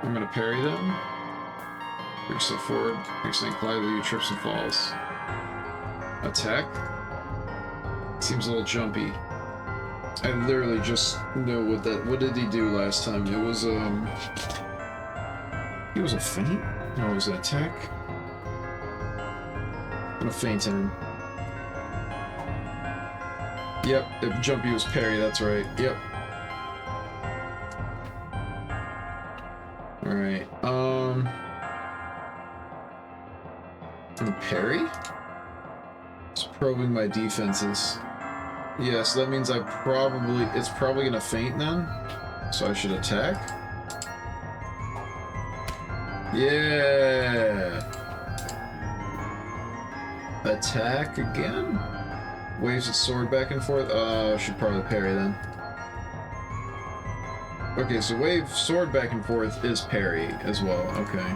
I'm gonna parry them. Bring yourself forward. Next thing, collide you, trips and falls. Attack. Seems a little jumpy. I literally just know what that. What did he do last time? It was He was a feint? No, it was an attack. I'm gonna feint him. Yep, if jumpy was parry, that's right. Yep. Alright, and parry? It's probing my defenses. Yeah, so that means it's probably gonna feint then. So I should attack? Yeah! Attack again? Waves its sword back and forth? Should probably parry then. Okay, so wave sword back and forth is parry as well. Okay.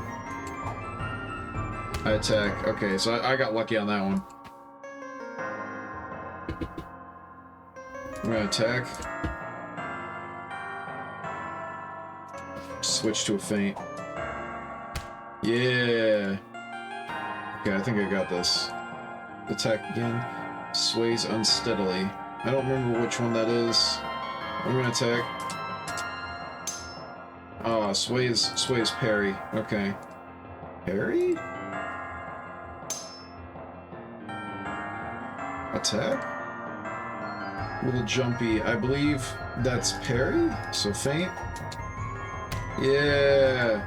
I attack. Okay, so I got lucky on that one. I'm gonna attack. Switch to a feint. Yeah. Okay, I think I got this. Attack again. Sways unsteadily. I don't remember which one that is. I'm gonna attack. Ah, sways parry. Okay. Parry? Attack? A little jumpy. I believe that's parry? So feint? Yeah!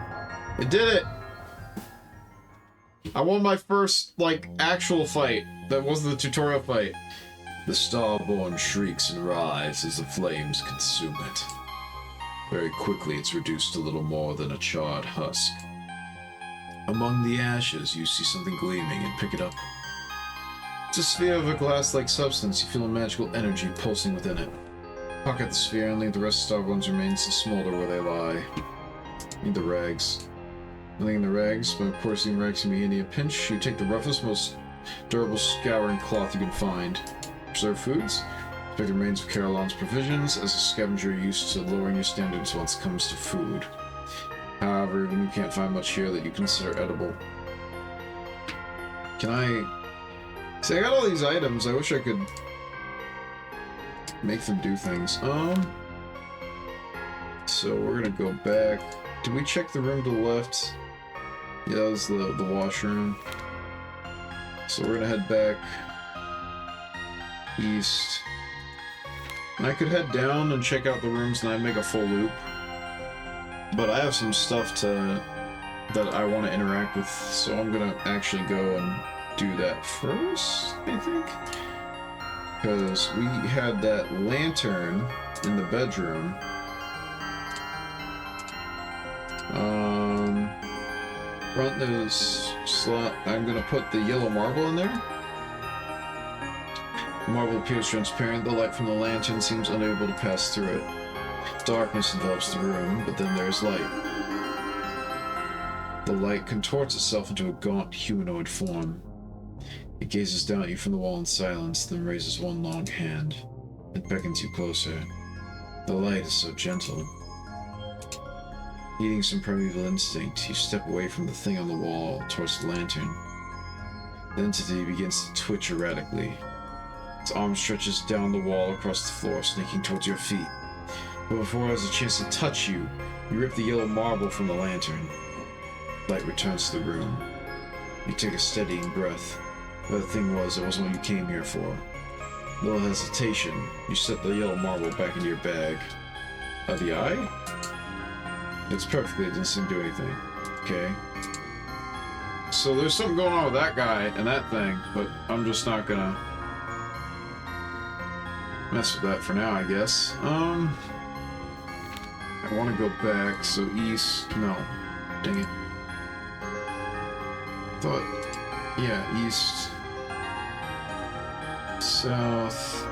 It did it! I won my first, like, actual fight. That wasn't the tutorial fight. The Starborn shrieks and writhes as the flames consume it. Very quickly, it's reduced to little more than a charred husk. Among the ashes, you see something gleaming and pick it up. It's a sphere of a glass-like substance. You feel a magical energy pulsing within it. Pocket the sphere and leave the rest of Starborn's remains to smolder where they lie. Need the rags. Nothing in the rags, but of course the rags can be handy a pinch. You take the roughest, most durable scouring cloth you can find. Preserve foods. Take the remains of Carillon's provisions. As a scavenger, you're used to lowering your standards once it comes to food. However, even you can't find much here that you consider edible. Can I... See, I got all these items. I wish I could make them do things. So we're gonna go back. Did we check the room to the left? Yeah, that was the washroom. So we're gonna head back east. And I could head down and check out the rooms and I'd make a full loop. But I have some stuff that I want to interact with, so I'm gonna actually go and do that first, I think. Because we had that lantern in the bedroom. Front nose slot. I'm gonna put the yellow marble in there. The marble appears transparent. The light from the lantern seems unable to pass through it. Darkness envelops the room, but then there's light. The light contorts itself into a gaunt humanoid form. It gazes down at you from the wall in silence, then raises one long hand. It beckons you closer. The light is so gentle. Needing some primeval instinct, you step away from the thing on the wall towards the lantern. The entity begins to twitch erratically. Its arm stretches down the wall across the floor, sneaking towards your feet. But before it has a chance to touch you, you rip the yellow marble from the lantern. Light returns to the room. You take a steadying breath. But the thing was, it wasn't what you came here for. Little hesitation, you set the yellow marble back into your bag. The eye? It's perfectly, it doesn't seem to do anything. Okay. So there's something going on with that guy and that thing, but I'm just not gonna mess with that for now, I guess. I want to go back, so east, no. Dang it. Thought, yeah, east, south,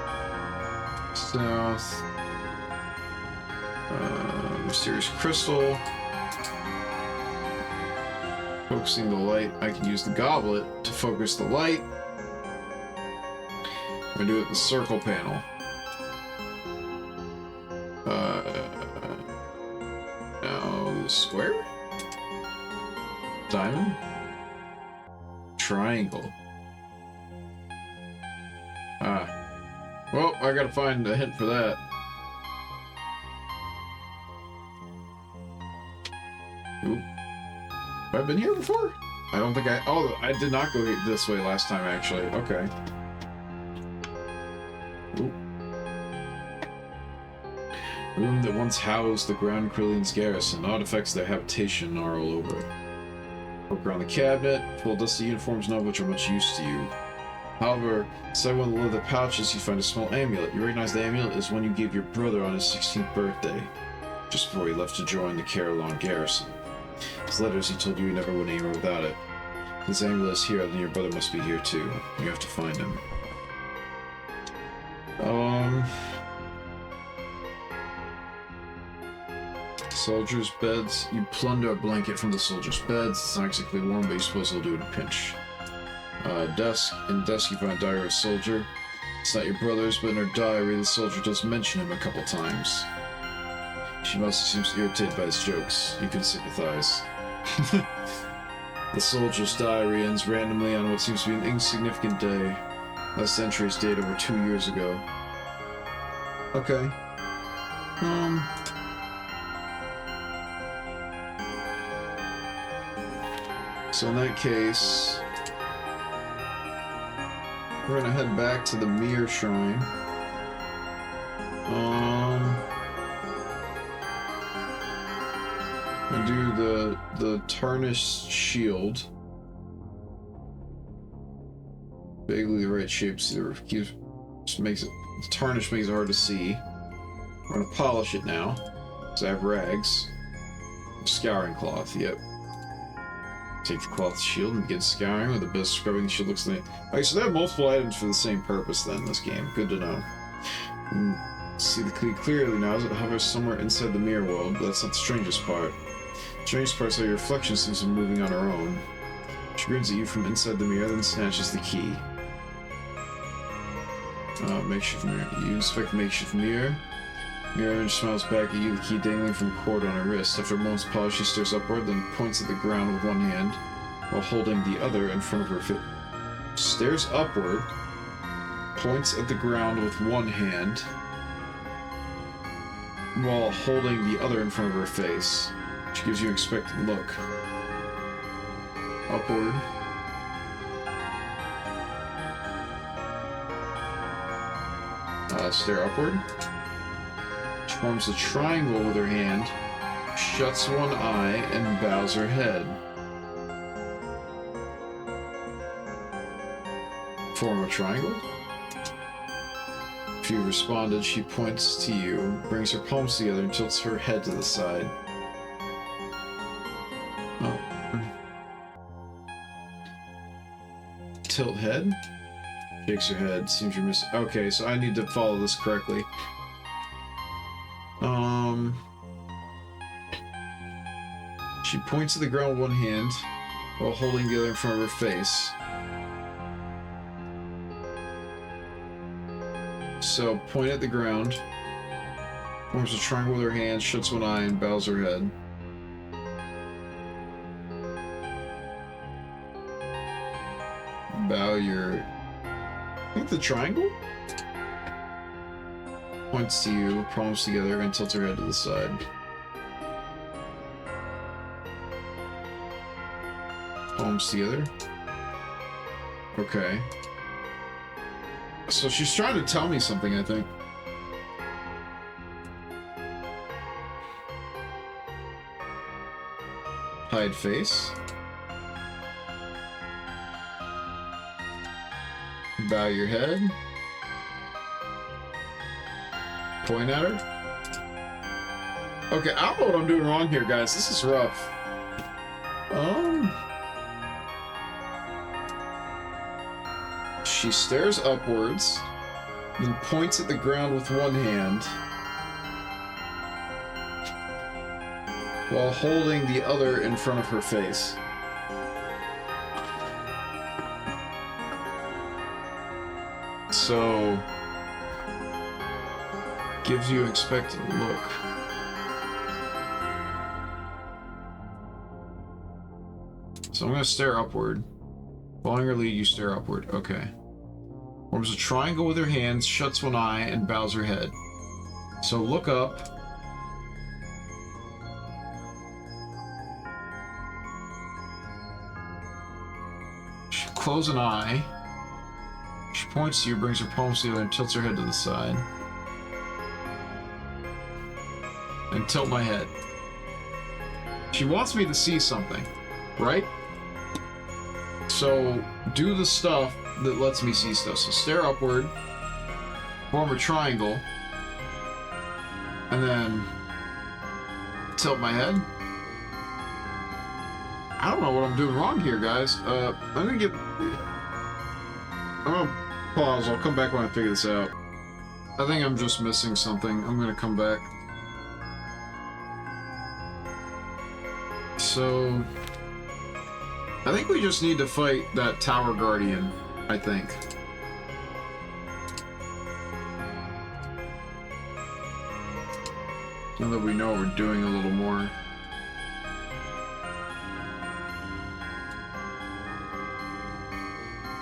south, mysterious crystal, focusing the light. I can use the goblet to focus the light. I'm gonna do it in the circle panel. Now the square, diamond, triangle. Well, I gotta find a hint for that. Oop. Have I been here before? I don't think I... Oh, I did not go this way last time, actually. Okay. Oop. Room that once housed the Grand Carillon's garrison. Artifacts of their habitation are all over it. Look around the cabinet. Full dusty uniforms, none of which are much use to you. However, inside one of the leather pouches, you find a small amulet. You recognize the amulet as one you gave your brother on his 16th birthday, just before he left to join the Carillon garrison. His letters, he told you he never went anywhere without it. His amulet is here, then your brother must be here too. You have to find him. Soldiers' beds. You plunder a blanket from the soldiers' beds. It's not exactly warm, but you're supposed to do it in a pinch. Desk. In the desk you find a diary of a soldier. It's not your brother's, but in her diary the soldier does mention him a couple times. She mostly seems irritated by his jokes. You can sympathize. The soldier's diary ends randomly on what seems to be an insignificant day. Last entry's date over 2 years ago. Okay. So in that case, we're gonna head back to the Mirror Shrine. And do the tarnished shield. Vaguely the right shape, so just makes it, the tarnish makes it hard to see. I'm gonna polish it now, because I have rags. Scouring cloth, yep. Take the cloth shield and begin scouring with the best scrubbing the shield looks like. Okay, so they have multiple items for the same purpose then in this game. Good to know. See the key clearly now as it hovers somewhere inside the mirror world, but that's not the strangest part. The strangest part is how your reflection seems to be moving on her own. She grins at you from inside the mirror, then snatches the key. Makeshift mirror. You inspect the makeshift mirror. Mirror image smiles back at you, the key dangling from a cord on her wrist. After a moment's pause, she stares upward, then points at the ground with one hand, while holding the other in front of her face. Stares upward, points at the ground with one hand, while holding the other in front of her face. She gives you an expectant look. Upward. Stare upward. Forms a triangle with her hand, shuts one eye, and bows her head. Form a triangle? If you responded, she points to you, brings her palms together, and tilts her head to the side. Oh. Tilt head? Shakes her head. Seems you're missing. Okay, so I need to follow this correctly. She points to the ground with one hand while holding the other in front of her face. So, point at the ground. Forms a triangle with her hand, shuts one eye, and bows her head. Bow your... I think the triangle? Points to you, palms together, and tilts her head to the side. Palms together. Okay. So she's trying to tell me something, I think. Hide face. Bow your head. Point at her. Okay, I don't know what I'm doing wrong here, guys. This is rough. She stares upwards, then points at the ground with one hand, while holding the other in front of her face. So, gives you an expectant look. So I'm going to stare upward. Following her lead, you stare upward. Okay. Forms a triangle with her hands, shuts one eye, and bows her head. So look up. Close an eye. She points to you, brings her palms together, and tilts her head to the side. And tilt my head. She wants me to see something, right? So do the stuff that lets me see stuff. So stare upward, form a triangle, and then tilt my head. I don't know what I'm doing wrong here, guys. I'm gonna pause. I'll come back when I figure this out. I think I'm just missing something. I'm gonna come back. So I think we just need to fight that Tower Guardian, I think. Now that we know what we're doing a little more.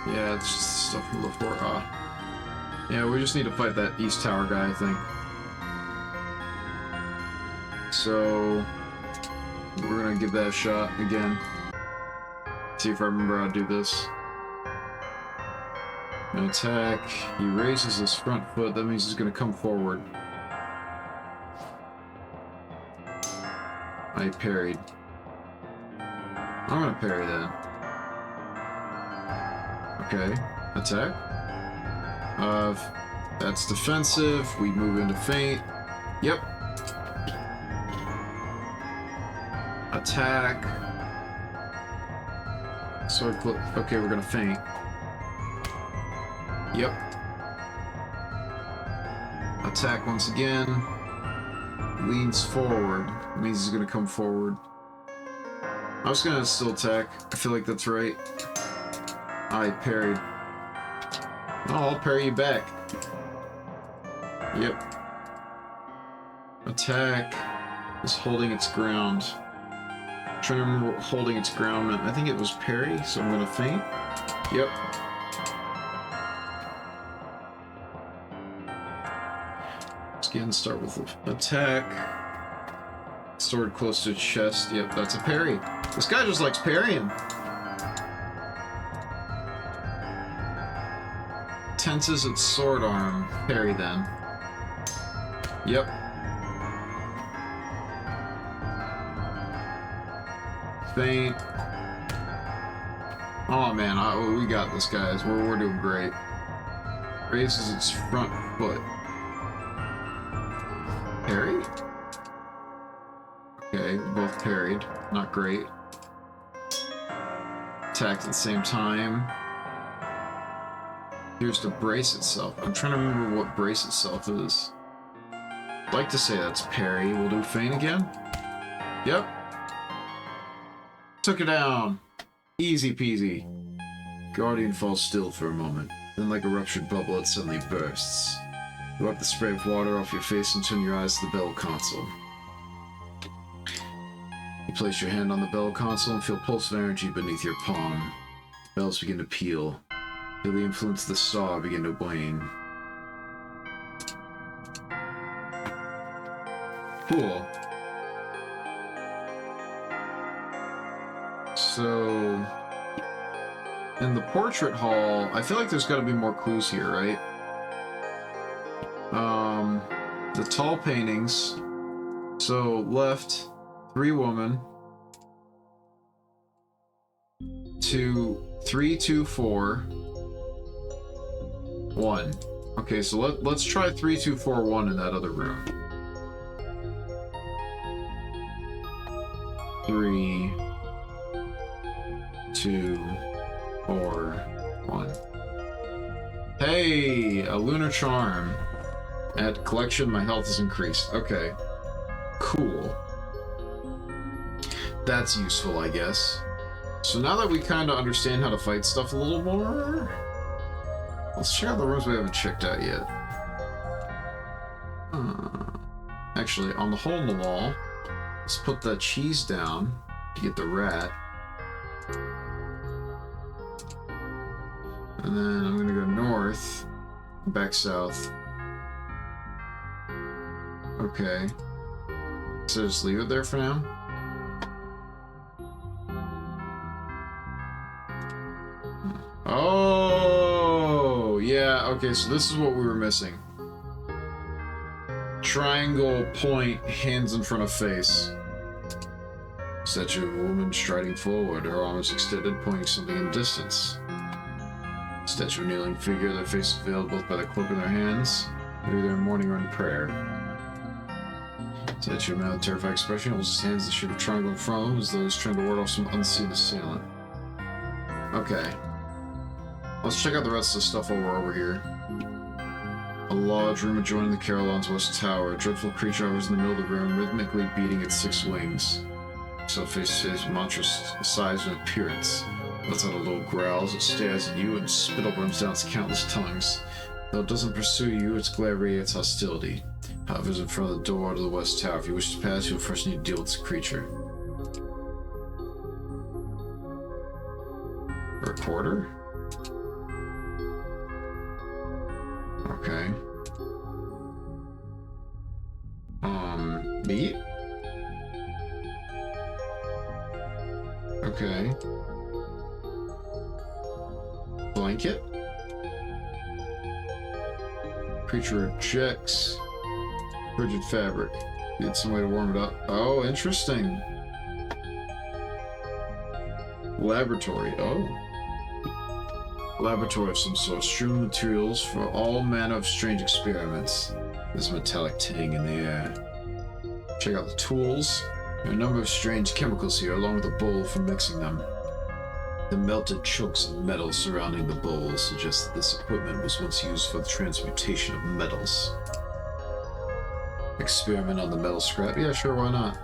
Yeah, it's just stuff from before. Yeah, we just need to fight that East Tower guy, I think. So we're gonna give that a shot again. See if I remember how to do this. An attack. He raises his front foot. That means he's going to come forward. I parried. I'm going to parry that. Okay. Attack. That's defensive. We move into feint. Yep. Attack. Sword clip. Okay, we're gonna feint. Yep. Attack once again. Leans forward. Means he's gonna come forward. I was gonna still attack. I feel like that's right. I parried. Oh, I'll parry you back. Yep. Attack is holding its ground. I'm trying to remember what holding its ground meant. I think it was parry, so I'm gonna feint. Yep. Let's again start with attack. Sword close to chest. Yep, that's a parry. This guy just likes parrying. Tenses its sword arm. Parry then. Yep. faint. Oh man, we got this, guys. We're doing great. Raises its front foot. Parry? Okay, both parried. Not great. Attacked at the same time. Here's to brace itself. I'm trying to remember what brace itself is. I'd like to say that's parry. We'll do feint again. Yep. Took it down. Easy peasy. Guardian falls still for a moment. Then like a ruptured bubble, it suddenly bursts. You wipe the spray of water off your face and turn your eyes to the bell console. You place your hand on the bell console and feel pulse of energy beneath your palm. Bells begin to peal. Feel the influence of the star begin to wane. Cool. So, in the portrait hall, I feel like there's got to be more clues here, right? The tall paintings. So, left, 3 women. 3, 2, 4. 1. Okay, so let's try 3, 2, 4, 1 in that other room. 3, 2, 4, 1. Hey, a lunar charm. At collection, my health is increased. Okay, cool. That's useful, I guess. So now that we kind of understand how to fight stuff a little more, let's check out the rooms we haven't checked out yet. Actually, on the hole in the wall, let's put that cheese down to get the rat. And then I'm gonna go north, back south. Okay. So just leave it there for now? Oh, yeah, okay, so this is what we were missing. Triangle, point, hands in front of face. Statue of a woman striding forward, her arms extended, pointing something in distance. Statue of a kneeling figure, their faces veiled both by the cloak in their hands. Maybe they're in mourning or in prayer. Statue of a man with a terrified expression holds his hands in the shape of a triangle in front of him as though he's trying to ward off some unseen assailant. Okay. Let's check out the rest of the stuff while we're over here. A large room adjoining the Carillon's west tower. A dreadful creature hovers in the middle of the room, rhythmically beating its 6 wings. So face monstrous size and appearance. Lets out a low growl as it stares at you, and spittle runs down its countless tongues. Though it doesn't pursue you, its glare radiates hostility. Hovers in front of the door to the west tower. If you wish to pass, you'll first need to deal with this creature. Recorder? Okay. Meat? Okay. Blanket? Creature rejects frigid fabric. Need some way to warm it up. Oh, interesting. Laboratory. Oh. Laboratory of some sort. Strewn materials for all manner of strange experiments. There's a metallic tang in the air. Check out the tools. There are a number of strange chemicals here, along with a bowl for mixing them. The melted chunks of metal surrounding the bowl suggest that this equipment was once used for the transmutation of metals. Experiment on the metal scrap? Yeah, sure, why not?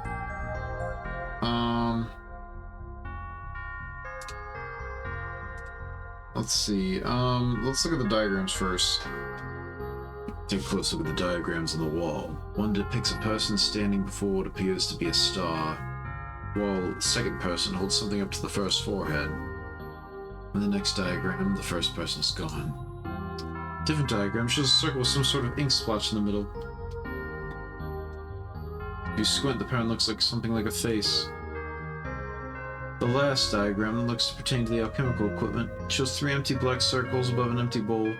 Let's see, let's look at the diagrams first. Take a close look at the diagrams on the wall. One depicts a person standing before what appears to be a star, while the second person holds something up to the first forehead. In the next diagram, the first person's gone. Different diagram shows a circle with some sort of ink splotch in the middle. If you squint, the pattern looks like something like a face. The last diagram looks to pertain to the alchemical equipment. It shows 3 empty black circles above an empty bowl.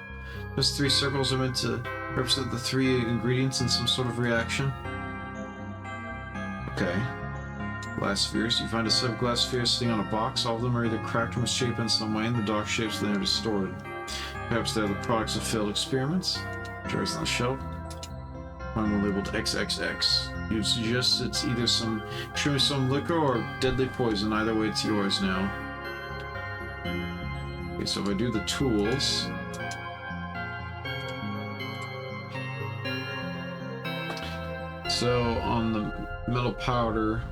Those 3 circles are meant to represent the 3 ingredients in some sort of reaction. Okay. Glass spheres. You find a set of glass spheres sitting on a box. All of them are either cracked or misshapen in some way, and the dark shapes they are distorted. Perhaps they are the products of failed experiments. Jars on the shelf. Find one labeled XXX. You suggest it's either some liquor or deadly poison. Either way, it's yours now. Okay, so if I do the tools... So, on the metal powder...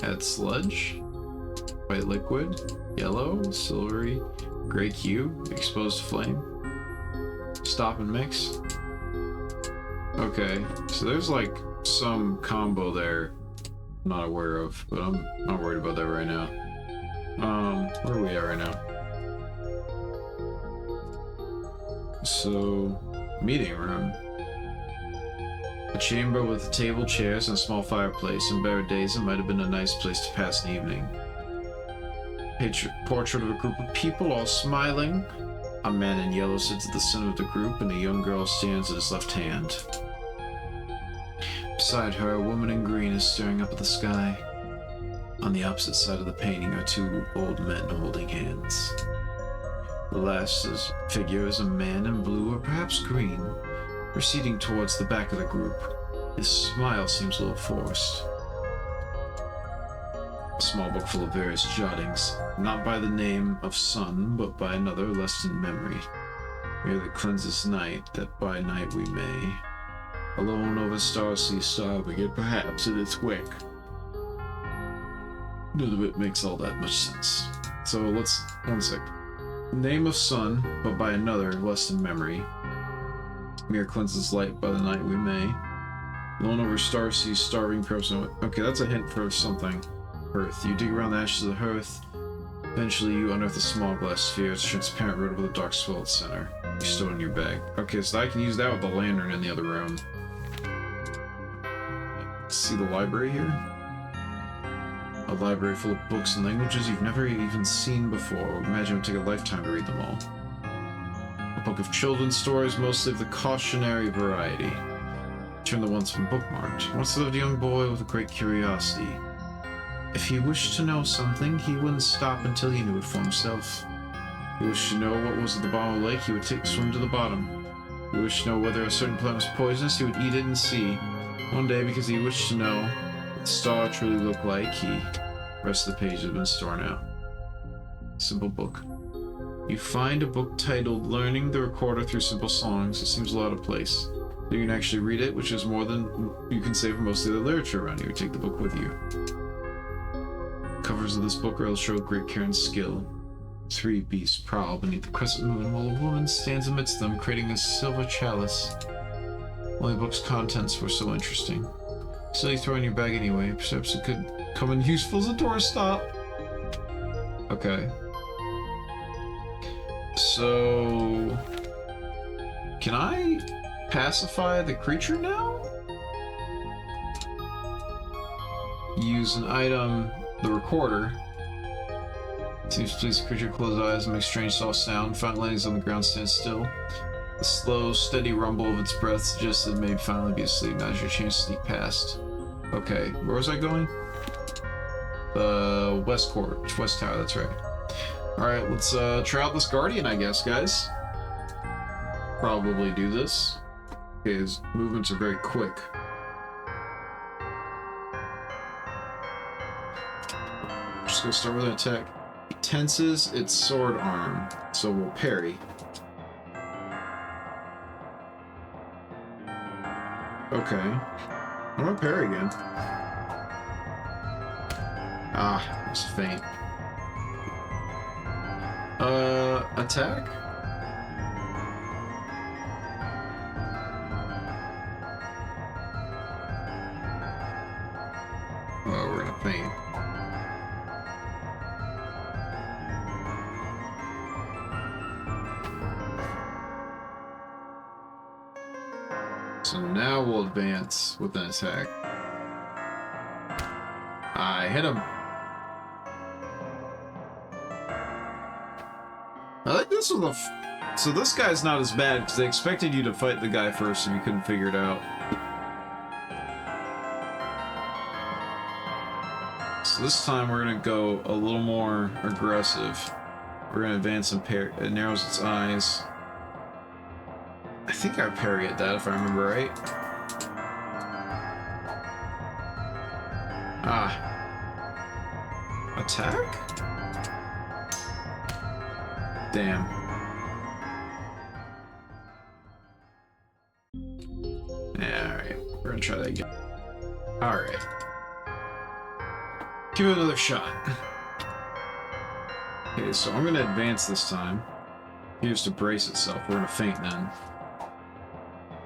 Add sludge. White liquid. Yellow. Silvery. Gray cube. Exposed flame. Stop and mix. Okay, so there's like some combo there I'm not aware of, but I'm not worried about that right now. Where are we at right now? So, meeting room. A chamber with a table, chairs, and a small fireplace. In better days, it might have been a nice place to pass an evening. Portrait of a group of people, all smiling. A man in yellow sits at the center of the group, and a young girl stands at his left hand. Beside her, a woman in green is staring up at the sky. On the opposite side of the painting are two old men holding hands. The last figure is a man in blue or perhaps green, proceeding towards the back of the group. His smile seems a little forced. A small book full of various jottings, not by the name of Sun, but by another less in memory. Merely cleanses night, that by night we may. Alone over stars see starving, and perhaps in its wick. None of it makes all that much sense. So let's... one sec. Name of Sun, but by another less in memory. Mere cleanses light by the night we may. Alone over stars see starving, perhaps... Okay, that's a hint for something. Hearth. You dig around the ashes of the hearth. Eventually, you unearth a small glass sphere. It's transparent, red with a dark swirl at the center. You stow it in your bag. Okay, so I can use that with the lantern in the other room. See the library here? A library full of books and languages you've never even seen before. Imagine it would take a lifetime to read them all. A book of children's stories, mostly of the cautionary variety. Turn the ones from bookmarked. Once lived a young boy with a great curiosity. If he wished to know something, he wouldn't stop until he knew it for himself. He wished to know what was at the bottom of the lake, he would swim to the bottom. He wished to know whether a certain plant was poisonous, he would eat it and see. One day, because he wished to know what the star truly looked like, the rest of the page has been stored out. Simple book. You find a book titled Learning the Recorder Through Simple Songs. It seems a lot of place. You can actually read it, which is more than you can say for most of the literature around you. Take the book with you. Covers of this book are illustrated with great care and skill. 3 beasts prowl beneath the crescent moon, while a woman stands amidst them, creating a silver chalice. Only the book's contents were so interesting. Still, you throw in your bag anyway. Perhaps it could come in useful as a doorstop. Okay. So... can I pacify the creature now? Use an item... the recorder. Seems to please the creature, close eyes and make strange soft sound. Front landings on the ground stand still. The slow, steady rumble of its breath suggests it may finally be asleep. Now's your chance to sneak past. Okay, where was I going? The West Tower, that's right. Alright, let's try out this Guardian, I guess, guys. Probably do this. Okay, his movements are very quick. Just gonna start with an attack. It tenses its sword arm, so we'll parry. Okay. I'm gonna parry again. Ah, it's faint. Attack? Oh, we're gonna faint. So now we'll advance with an attack. I hit him. I think this was so this guy's not as bad because they expected you to fight the guy first and you couldn't figure it out. So this time we're gonna go a little more aggressive. We're gonna advance and parry. It narrows its eyes. I think I parry at that if I remember right. Ah. Attack? Damn. Yeah, alright. We're gonna try that again. Alright. Give it another shot. Okay, so I'm gonna advance this time. Here's to brace itself. We're gonna feint then.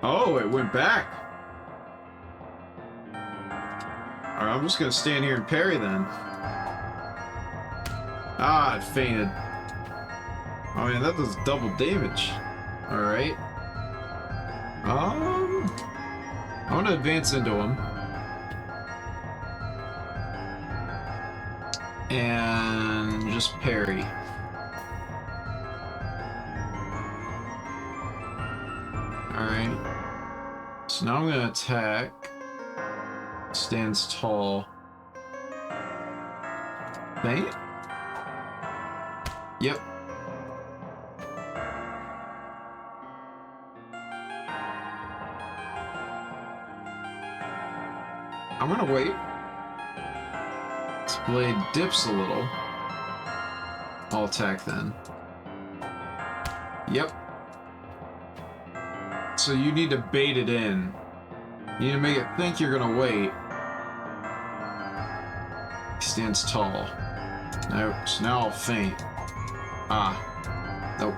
Oh, it went back! Alright, I'm just gonna stand here and parry then. Ah, it feinted. Oh man, that does double damage. Alright. I want to advance into him. And just parry. Alright. So now I'm going to attack. Stands tall. Feint? Yep. I'm gonna wait. This blade dips a little. I'll attack then. Yep. So you need to bait it in. You need to make it think you're gonna wait. He stands tall. Nope. So now I'll feint. Ah. Nope.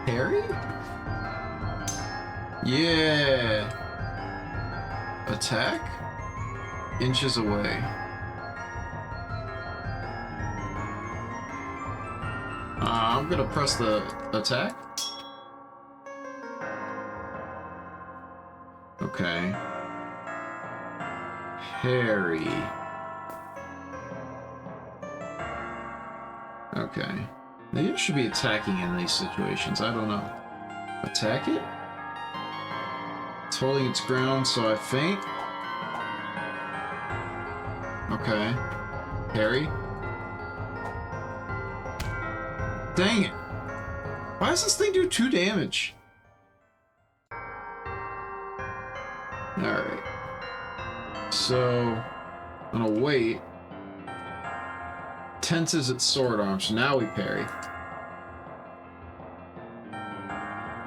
Parry? Yeah. Attack? Inches away. I'm gonna press the attack. Okay. Parry. Okay. Maybe I should be attacking in these situations. I don't know. Attack it? It's holding its ground, so I feint. Okay. Parry. Dang it. Why does this thing do 2 damage? Alright. So, I'm gonna wait. Tenses its sword arm, so now we parry.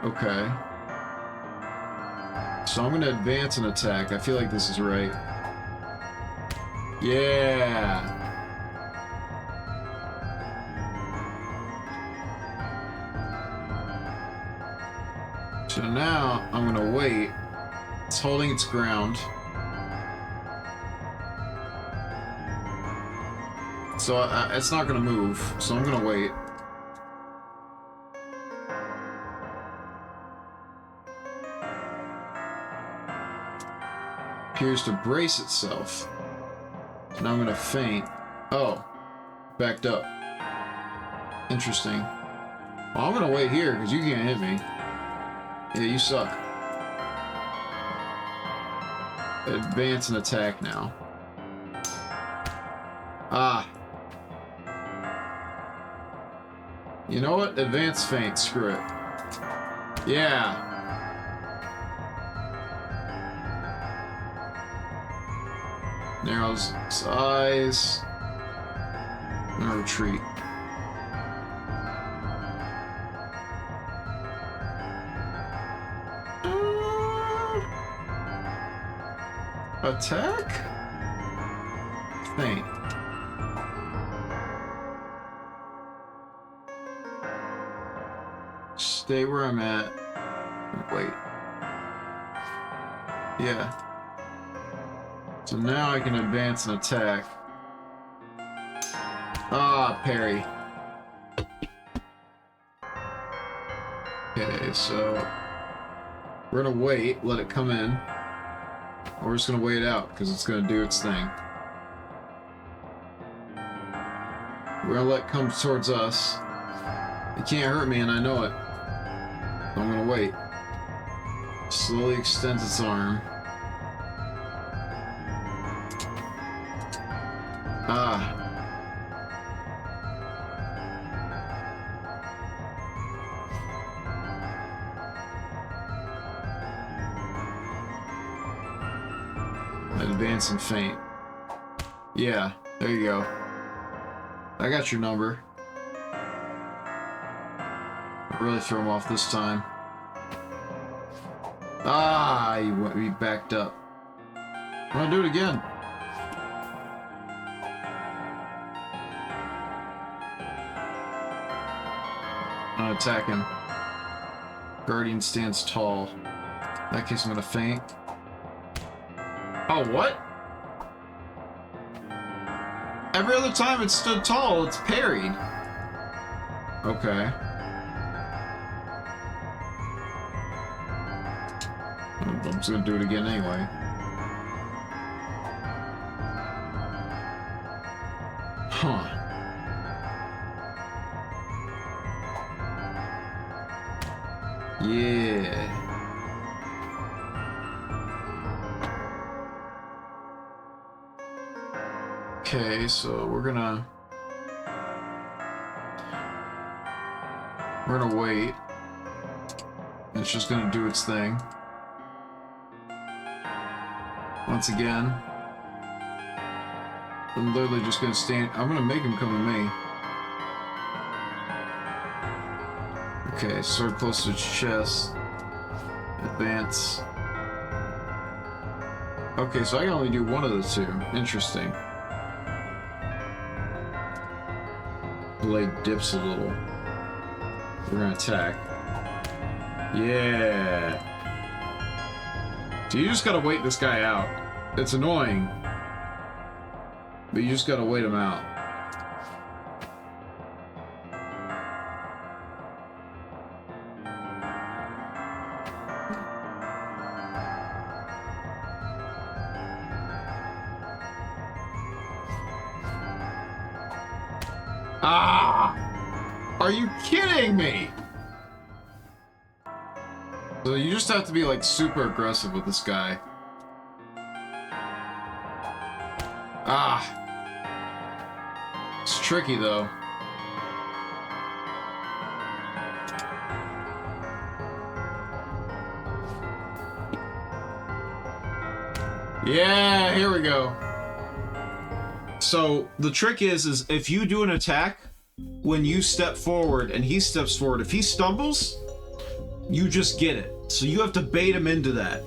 Okay. So I'm gonna advance and attack. I feel like this is right. Yeah! So now I'm gonna wait. It's holding its ground. So it's not gonna move, so I'm gonna wait. Appears to brace itself. So now I'm gonna feint. Oh, backed up. Interesting. Well, I'm gonna wait here because you can't hit me. Yeah, you suck. Advance and attack now. Ah. You know what? Advance feint. Screw it. Yeah. Narrows its eyes. And retreat. Attack? Feint. Stay where I'm at. Wait. Yeah. So now I can advance and attack. Ah, parry. Okay, so we're gonna wait, let it come in. Or we're just gonna wait it out because it's gonna do its thing. We're gonna let it come towards us. It can't hurt me, and I know it. So I'm gonna wait. Slowly extends its arm. Ah. Advance and faint. Yeah, there you go. I got your number. Really throw him off this time. Ah, he backed up. I'm gonna do it again. I'm gonna attack him. Guardian stands tall. In that case, I'm gonna faint. Oh, what? Every other time it stood tall, it's parried. Okay. I'm just gonna do it again anyway. Huh. Yeah. Okay, so we're gonna wait. It's just gonna do its thing. Once again. I'm literally just gonna stand. I'm gonna make him come to me. Okay, sword close to its chest. Advance. Okay, so I can only do one of the two. Interesting. Blade dips a little. We're gonna attack. Yeah. So you just gotta wait this guy out. It's annoying. But you just gotta wait him out. Ah! Are you kidding me? So you just have to be like super aggressive with this guy. Ah! It's tricky though. Yeah, here we go. So the trick is if you do an attack, when you step forward and he steps forward, if he stumbles, you just get it. So you have to bait him into that.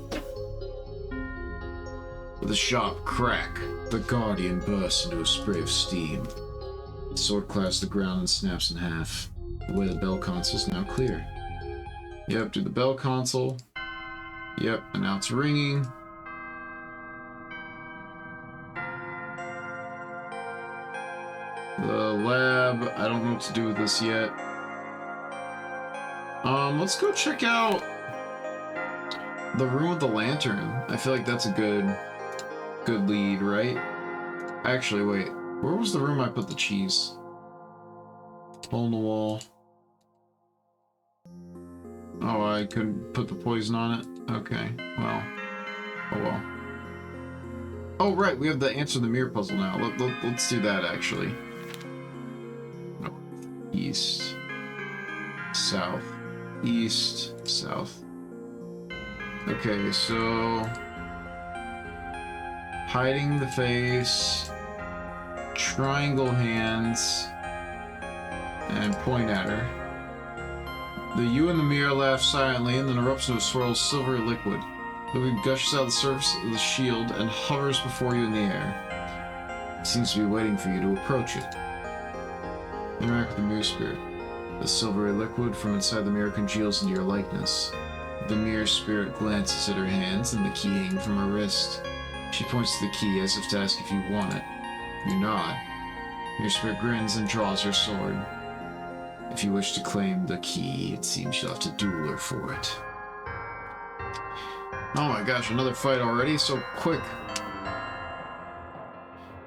With a sharp crack, the Guardian bursts into a spray of steam. The sword clatters the ground and snaps in half. The way the bell console is now clear. Yep, do the bell console. Yep, and now it's ringing. The lab, I don't know what to do with this yet. Let's go check out the room with the lantern. I feel like that's a good lead, right? Actually, wait. Where was the room I put the cheese? Hole in the wall. Oh, I couldn't put the poison on it? Okay, well. Oh well. Oh, right, we have the answer the mirror puzzle now. Let's do that, actually. East. South. East. South. Okay, so... hiding the face, triangle hands, and point at her. The you in the mirror laughs silently and then erupts into a swirl of silvery liquid. The liquid gushes out of the surface of the shield and hovers before you in the air. It seems to be waiting for you to approach it. Interact with the mirror spirit. The silvery liquid from inside the mirror congeals into your likeness. The mirror spirit glances at her hands and the key hanging from her wrist. She points to the key as if to ask if you want it. You nod. Your spirit grins and draws her sword. If you wish to claim the key, it seems you'll have to duel her for it. Oh my gosh, another fight already? So quick.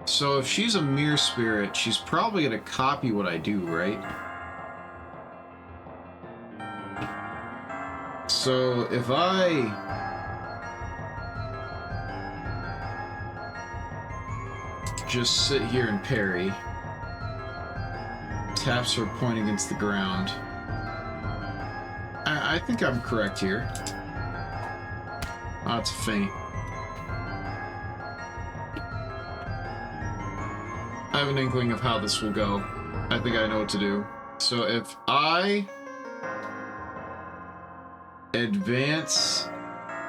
So if she's a mirror spirit, she's probably gonna copy what I do, right? So if just sit here and parry. Taps her point against the ground. I think I'm correct here. Oh, it's a feint. I have an inkling of how this will go. I think I know what to do. So if I advance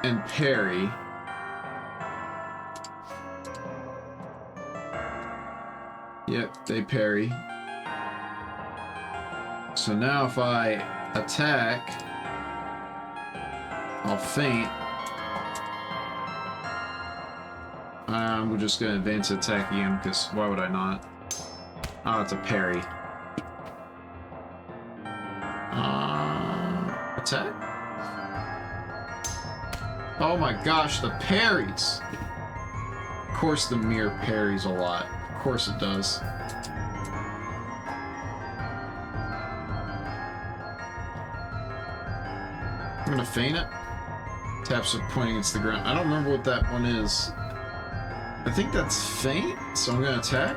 and parry, yep, they parry. So now if I attack, I'll feint. We're just gonna advance attack again, because why would I not? Oh, it's a parry. Attack? Oh my gosh, the parries! Of course the mirror parries a lot. Of course it does. I'm gonna feint it. Taps are pointing against the ground. I don't remember what that one is. I think that's feint, so I'm gonna attack.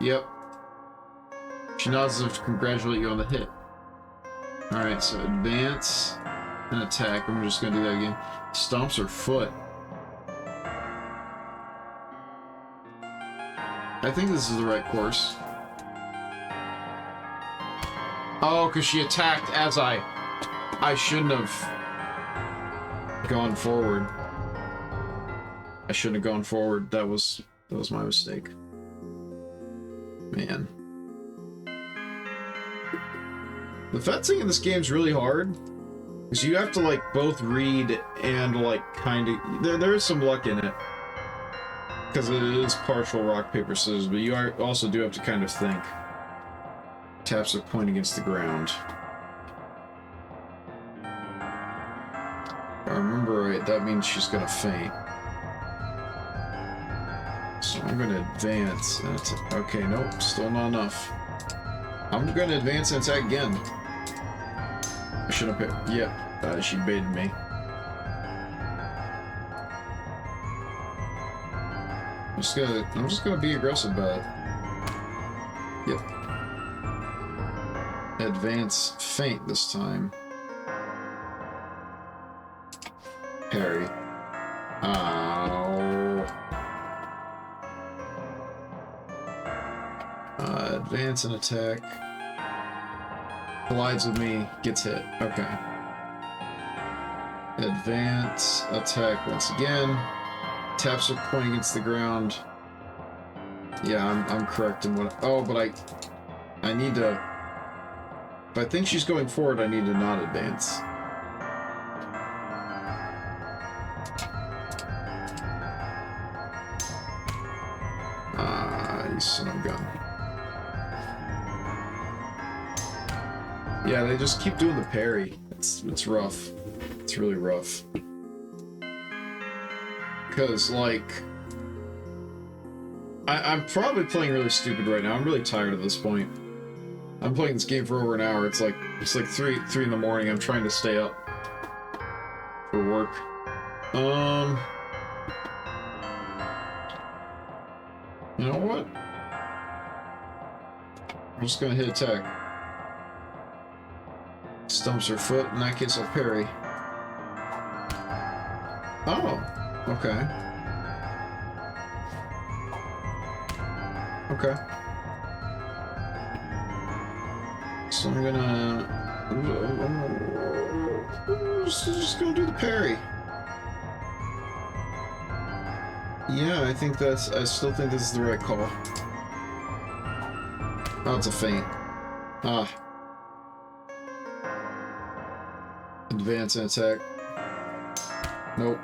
Yep. She nods as if to congratulate you on the hit. Alright, so advance and attack. I'm just gonna do that again. Stomps her foot. I think this is the right course. Oh, because she attacked as I shouldn't have gone forward. I shouldn't have gone forward. That was my mistake. Man. The fencing in this game is really hard. Because you have to, like, both read and, like, kind of... There is some luck in it. Because it is partial rock, paper, scissors, but you also do have to kind of think. Taps a point against the ground. If I remember right, that means she's gonna feint. So I'm gonna advance and attack. Okay, nope, still not enough. I'm gonna advance and attack again. I should have picked. Yep, she baited me. I'm just gonna be aggressive about it. Yep. Advance feint this time. Parry. Ow. Advance and attack. Collides with me, gets hit. Okay. Advance, attack once again. Taps are pointing against the ground. Yeah, I'm correct in what... Oh, but I need to... If I think she's going forward, I need to not advance. You son of a gun. Yeah, they just keep doing the parry. It's rough. It's really rough. Because, like... I'm probably playing really stupid right now. I'm really tired at this point. I'm playing this game for over an hour. It's like 3 in the morning. I'm trying to stay up for work. You know what? I'm just gonna hit attack. Stumps her foot. In that case, I'll parry. Oh, okay. Okay. So I'm just gonna do the parry. Yeah, I still think this is the right call. Oh, it's a feint. Ah. Advance and attack. Nope.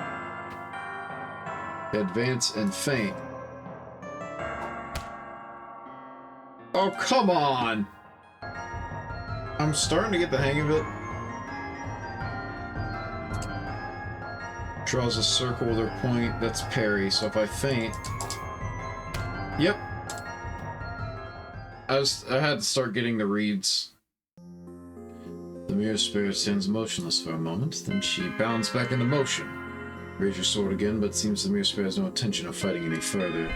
Advance and feint. Oh, come on! I'm starting to get the hang of it. Draws a circle with her point. That's parry. So if I feint... Yep. I had to start getting the reads. The mirror spirit stands motionless for a moment, then she bounds back into motion. Raise your sword again, but it seems the Mirror Spirit has no intention of fighting any further.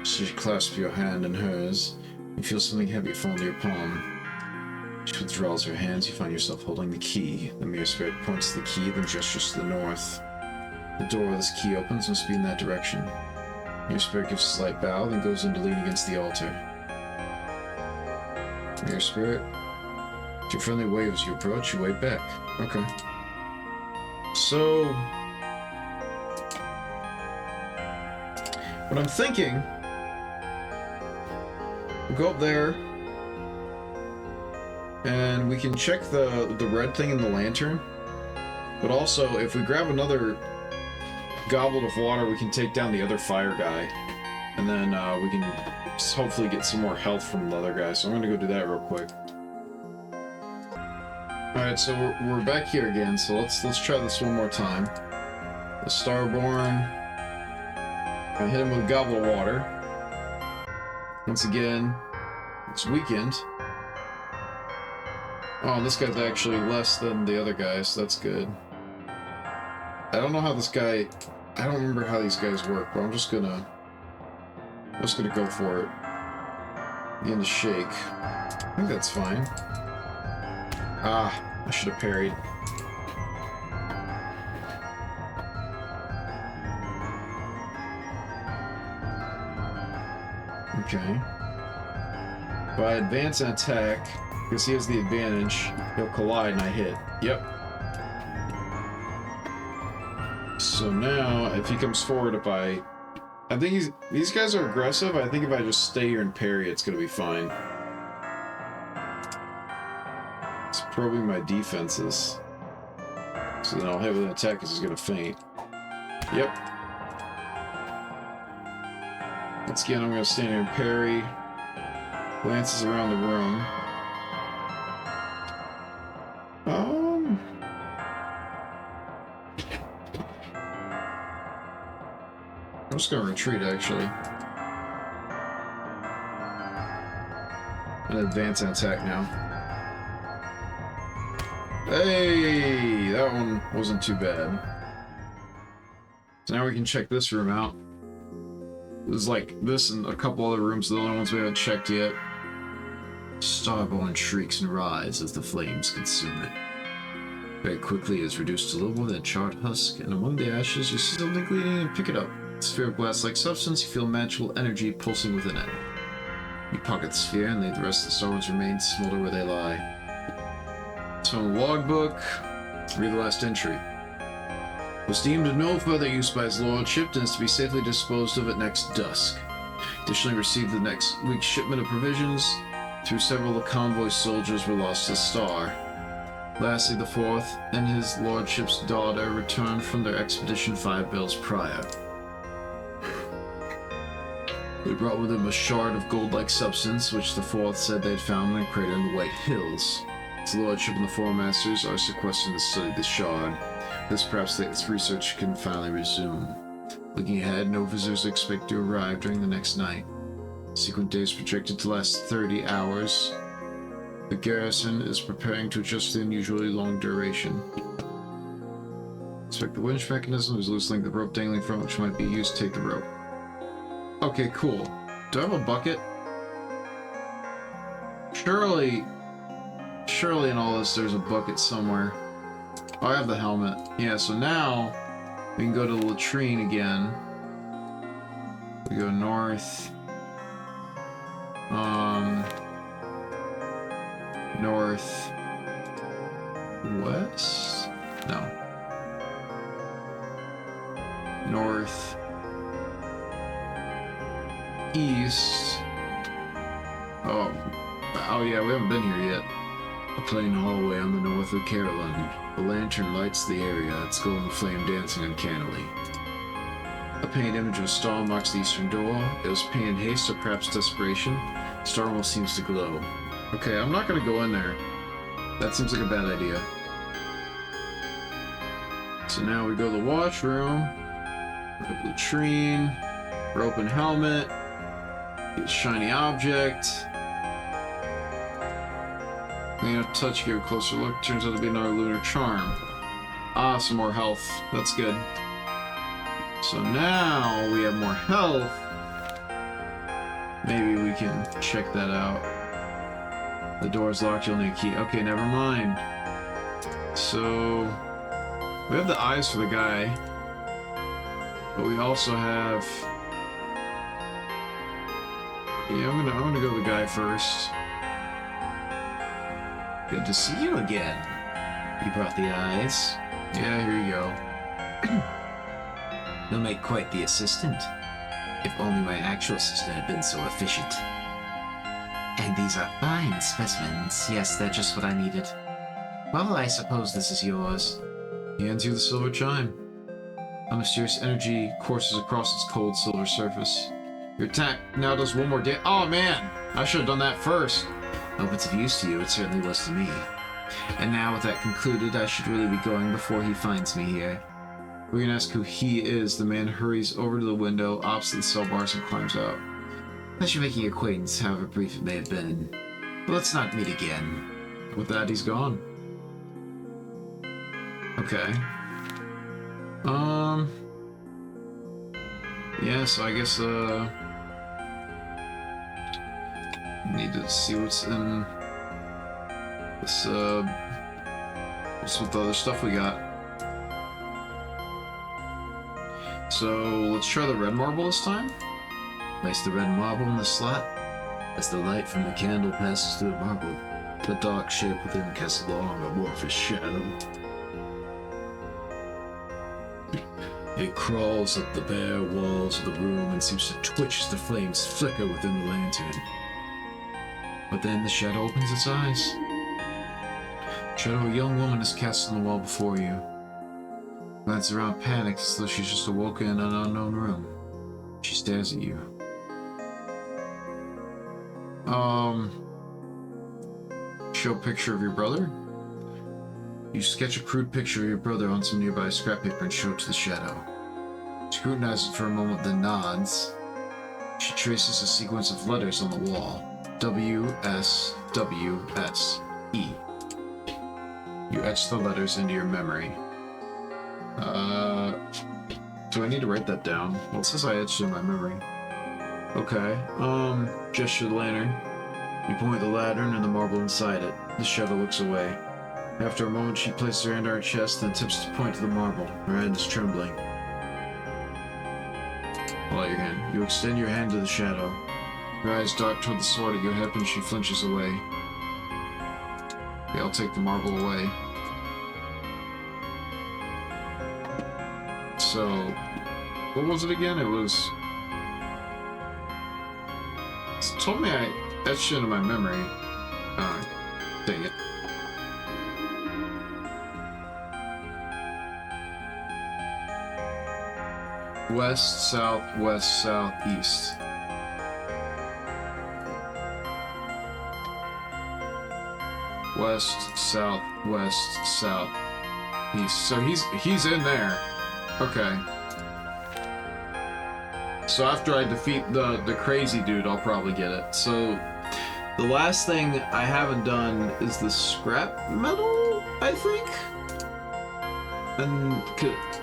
She clasps your hand in hers. You feel something heavy fall into your palm. She withdraws her hands. You find yourself holding the key. The Mirror Spirit points to the key, then gestures to the north. The door where this key opens must be in that direction. Mirror Spirit gives a slight bow, then goes in to lean against the altar. Mirror Spirit, to your friendly wave as you approach, you wave back. Okay. So, what I'm thinking, we'll go up there, and we can check the red thing in the lantern. But also, if we grab another goblet of water, we can take down the other fire guy, and then we can hopefully get some more health from the other guy. So I'm gonna go do that real quick. All right, so we're back here again. So let's try this one more time. The Starborn. I hit him with a goblet of water. Once again, it's weakened. Oh, this guy's actually less than the other guy, so that's good. I don't know how this guy... I don't remember how these guys work, but I'm just gonna go for it. Begin to shake. I think that's fine. Ah, I should have parried. Okay. If I advance and attack, because he has the advantage, he'll collide and I hit. Yep. So now, if he comes forward, I think these guys are aggressive. I think if I just stay here and parry, it's gonna be fine. It's probing my defenses. So then I'll hit with an attack because he's gonna faint. Yep. Once again, I'm gonna stand here and parry. Glances around the room. I'm just gonna retreat, actually. And advance and attack now. Hey! That one wasn't too bad. So now we can check this room out. There's like this and a couple other rooms, the only ones we haven't checked yet. Starborn shrieks and writhes as the flames consume it. Very quickly it is reduced to little more than a charred husk, and among the ashes you see something gleaming and pick it up. A sphere of glass-like substance, you feel magical energy pulsing within it. You pocket the sphere and leave the rest of the Starborn's remains smolder where they lie. It's from the logbook. Read the last entry. Was deemed of no further use by his lordship and is to be safely disposed of at next dusk. Additionally received the next week's shipment of provisions. Through several of the convoy soldiers were lost to the star. Lastly, the fourth and his lordship's daughter returned from their expedition 5 bells prior. They brought with them a shard of gold-like substance, which the fourth said they had found in a crater in the White Hills. His lordship and the four masters are sequestered to study the shard. This perhaps its research can finally resume. Looking ahead, no visitors are expected to arrive during the next night. Sequent days projected to last 30 hours. The garrison is preparing to adjust to the unusually long duration. Inspect the winch mechanism. There's a loose length of rope dangling from which might be used to take the rope. Okay, cool. Do I have a bucket? Surely in all this there's a bucket somewhere. Oh, I have the helmet. Yeah, so now we can go to the latrine again. We go north. North. West? No. North. East. Oh yeah, we haven't been here yet. A plain hallway on the north of Carillon. The lantern lights the area, its golden flame dancing uncannily. A painted image of a star marks the eastern door. It was painted haste or perhaps desperation. The star almost seems to glow. Okay, I'm not gonna go in there. That seems like a bad idea. So now we go to the washroom. Latrine. Rope and helmet. Get a shiny object. Clean up touch, give a closer look. Turns out to be another lunar charm. Ah, some more health. That's good. So now we have more health. Maybe we can check that out. The door's locked, you'll need a key. Okay, never mind. So we have the eyes for the guy, but we also have. Yeah, I'm gonna go with the guy first. Good to see you again. You brought the eyes. Yeah, here you go. You'll make quite the assistant. If only my actual assistant had been so efficient. And these are fine specimens. Yes, they're just what I needed. Well, I suppose this is yours. He hands you the silver chime. A mysterious energy courses across its cold silver surface. Your attack now does one more damage. Oh man! I should have done that first. Hope it's of use to you. It certainly was to me. And now with that concluded, I should really be going before he finds me here. We can ask who he is. The man hurries over to the window opposite the cell bars and climbs out. Pleasure making your acquaintance, however brief it may have been. But let's not meet again. With that, he's gone. Okay. Yeah, so I guess, need to see what's in this, what's with the other stuff we got. So, let's try the red marble this time. Place the red marble in the slot. As the light from the candle passes through the marble, the dark shape within casts a long, amorphous shadow. It crawls up the bare walls of the room and seems to twitch as the flames flicker within the lantern. But then the shadow opens its eyes. The shadow of a young woman is cast on the wall before you. Glances around panicked as though she's just awoken in an unknown room. She stares at you. Show a picture of your brother? You sketch a crude picture of your brother on some nearby scrap paper and show it to the shadow. Scrutinizes it for a moment, then nods. She traces a sequence of letters on the wall. W, S, W, S, E. You etch the letters into your memory. Do I need to write that down? Well, it says I etched it in my memory. Okay, gesture the lantern. You point the lantern and the marble inside it. The shadow looks away. After a moment, she places her hand on her chest, then tips to point to the marble. Her hand is trembling. Hold out your hand. You extend your hand to the shadow. Her eyes dart toward the sword at your hip, and she flinches away. Okay, I'll take the marble away. So, what was it again? It was... It told me I etched it into my memory. Dang it. West, south, west, south, east. West, south, west, south, east. So he's in there. Okay. So after I defeat the crazy dude, I'll probably get it. So the last thing I haven't done is the scrap metal, I think. And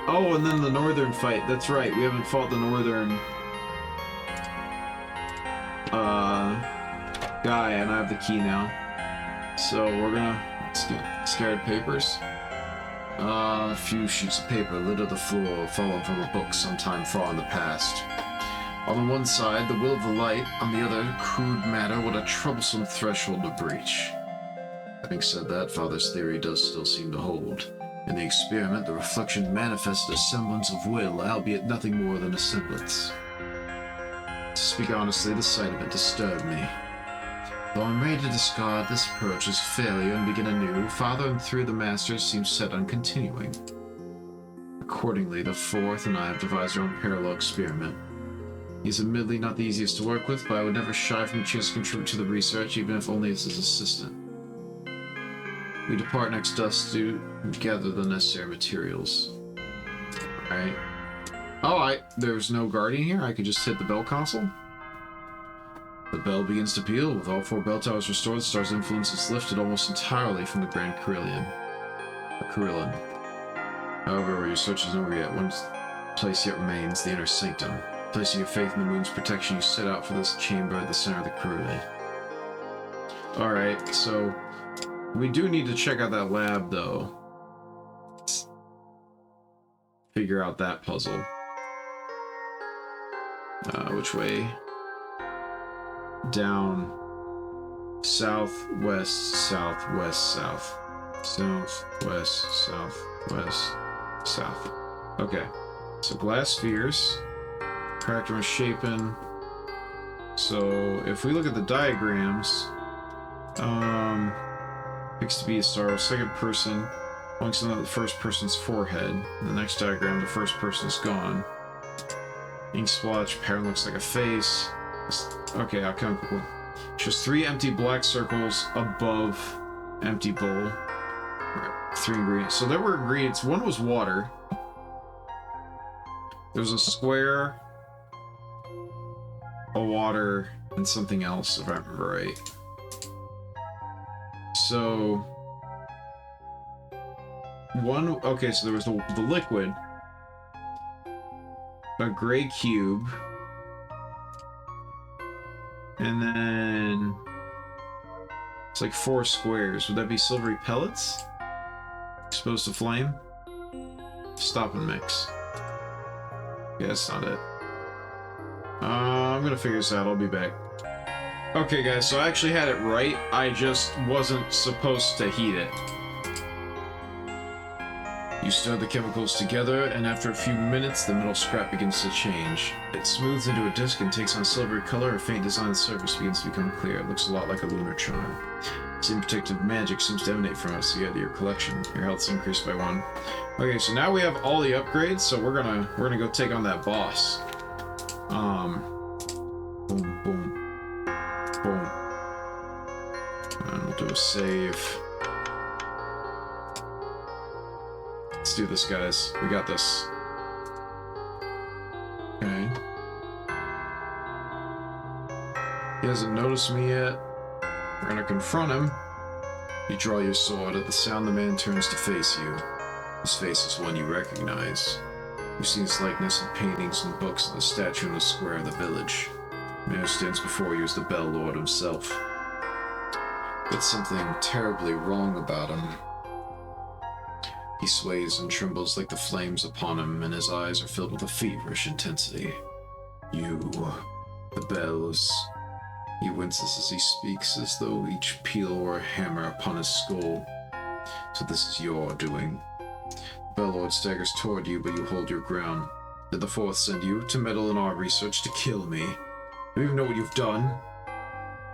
and then the northern fight. That's right. We haven't fought the northern guy, and I have the key now. So we're gonna scared papers. A few sheets of paper litter the floor, fallen from a book sometime far in the past. On the one side, the will of the light. On the other, crude matter. What a troublesome threshold to breach. Having said that, Father's theory does still seem to hold. In the experiment, the reflection manifested a semblance of will, albeit nothing more than a semblance. To speak honestly, the sight of it disturbed me. Though I'm ready to discard this approach as failure and begin anew, Father and three of the Masters seem set on continuing. Accordingly, the fourth and I have devised our own parallel experiment. He's admittedly not the easiest to work with, but I would never shy from the chance to contribute to the research, even if only as his assistant. We depart next dusk to gather the necessary materials. Alright. Oh, there's no guardian here? I could just hit the bell console? The bell begins to peal. With all four bell towers restored, the star's influence is lifted almost entirely from the Grand Carillon. However, your search isn't over yet. place yet remains, the inner sanctum. Placing your faith in the moon's protection, you set out for this chamber at the center of the Carillon. Alright, so we do need to check out that lab, though. Let's figure out that puzzle. Which way? Down. Southwest, southwest, south. Southwest, southwest, south. Okay. So glass spheres. Cracked and misshapen. So if we look at the diagrams, picks to be a star, second person, points on the first person's forehead. In the next diagram, the first person's gone. Ink splotch, pattern looks like a face. Okay, I'll count quickly. Shows 3 empty black circles above empty bowl. 3 ingredients. So there were ingredients. One was water. There was a square, a water, and something else, if I remember right. So okay, so there was the liquid, a gray cube, and then it's like 4 squares. Would that be silvery pellets? Exposed to flame? Stop and mix. Yeah, that's not it. I'm gonna figure this out. I'll be back. Okay, guys, so I actually had it right. I just wasn't supposed to heat it. You stir the chemicals together, and after a few minutes, the metal scrap begins to change. It smooths into a disc and takes on a silvery color. A faint design on the surface begins to become clear. It looks a lot like a lunar charm. Same protective magic seems to emanate from it, so you add to your collection. Your health's increased by 1. Okay, so now we have all the upgrades, so we're gonna go take on that boss. Boom, boom, boom. And we'll do a save. Let's do this, guys. We got this. Okay. He hasn't noticed me yet. We're gonna confront him. You draw your sword. At the sound, the man turns to face you. His face is one you recognize. You've seen his likeness in paintings and books of the statue in the square of the village. The man who stands before you is the Bell Lord himself. But something terribly wrong about him. He sways and trembles like the flames upon him, and his eyes are filled with a feverish intensity. You, the bells. He winces as he speaks, as though each peal were a hammer upon his skull. So this is your doing. The Belllord staggers toward you, but you hold your ground. Did the Fourth send you to meddle in our research to kill me? Do you even know what you've done?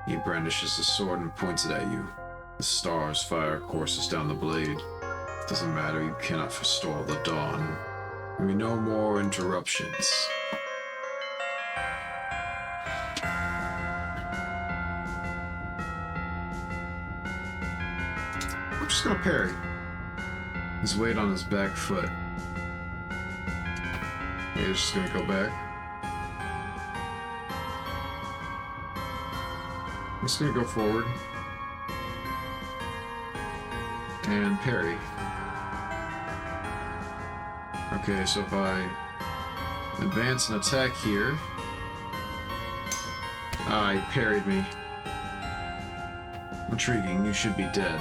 He brandishes the sword and points it at you. The star's fire courses down the blade. It doesn't matter, you cannot forestall the dawn. There will be no more interruptions. I'm just gonna parry. His weight on his back foot. He's just gonna go back. I'm just gonna go forward. And parry. Okay, so if I advance and attack here... Ah, he parried me. Intriguing, you should be dead.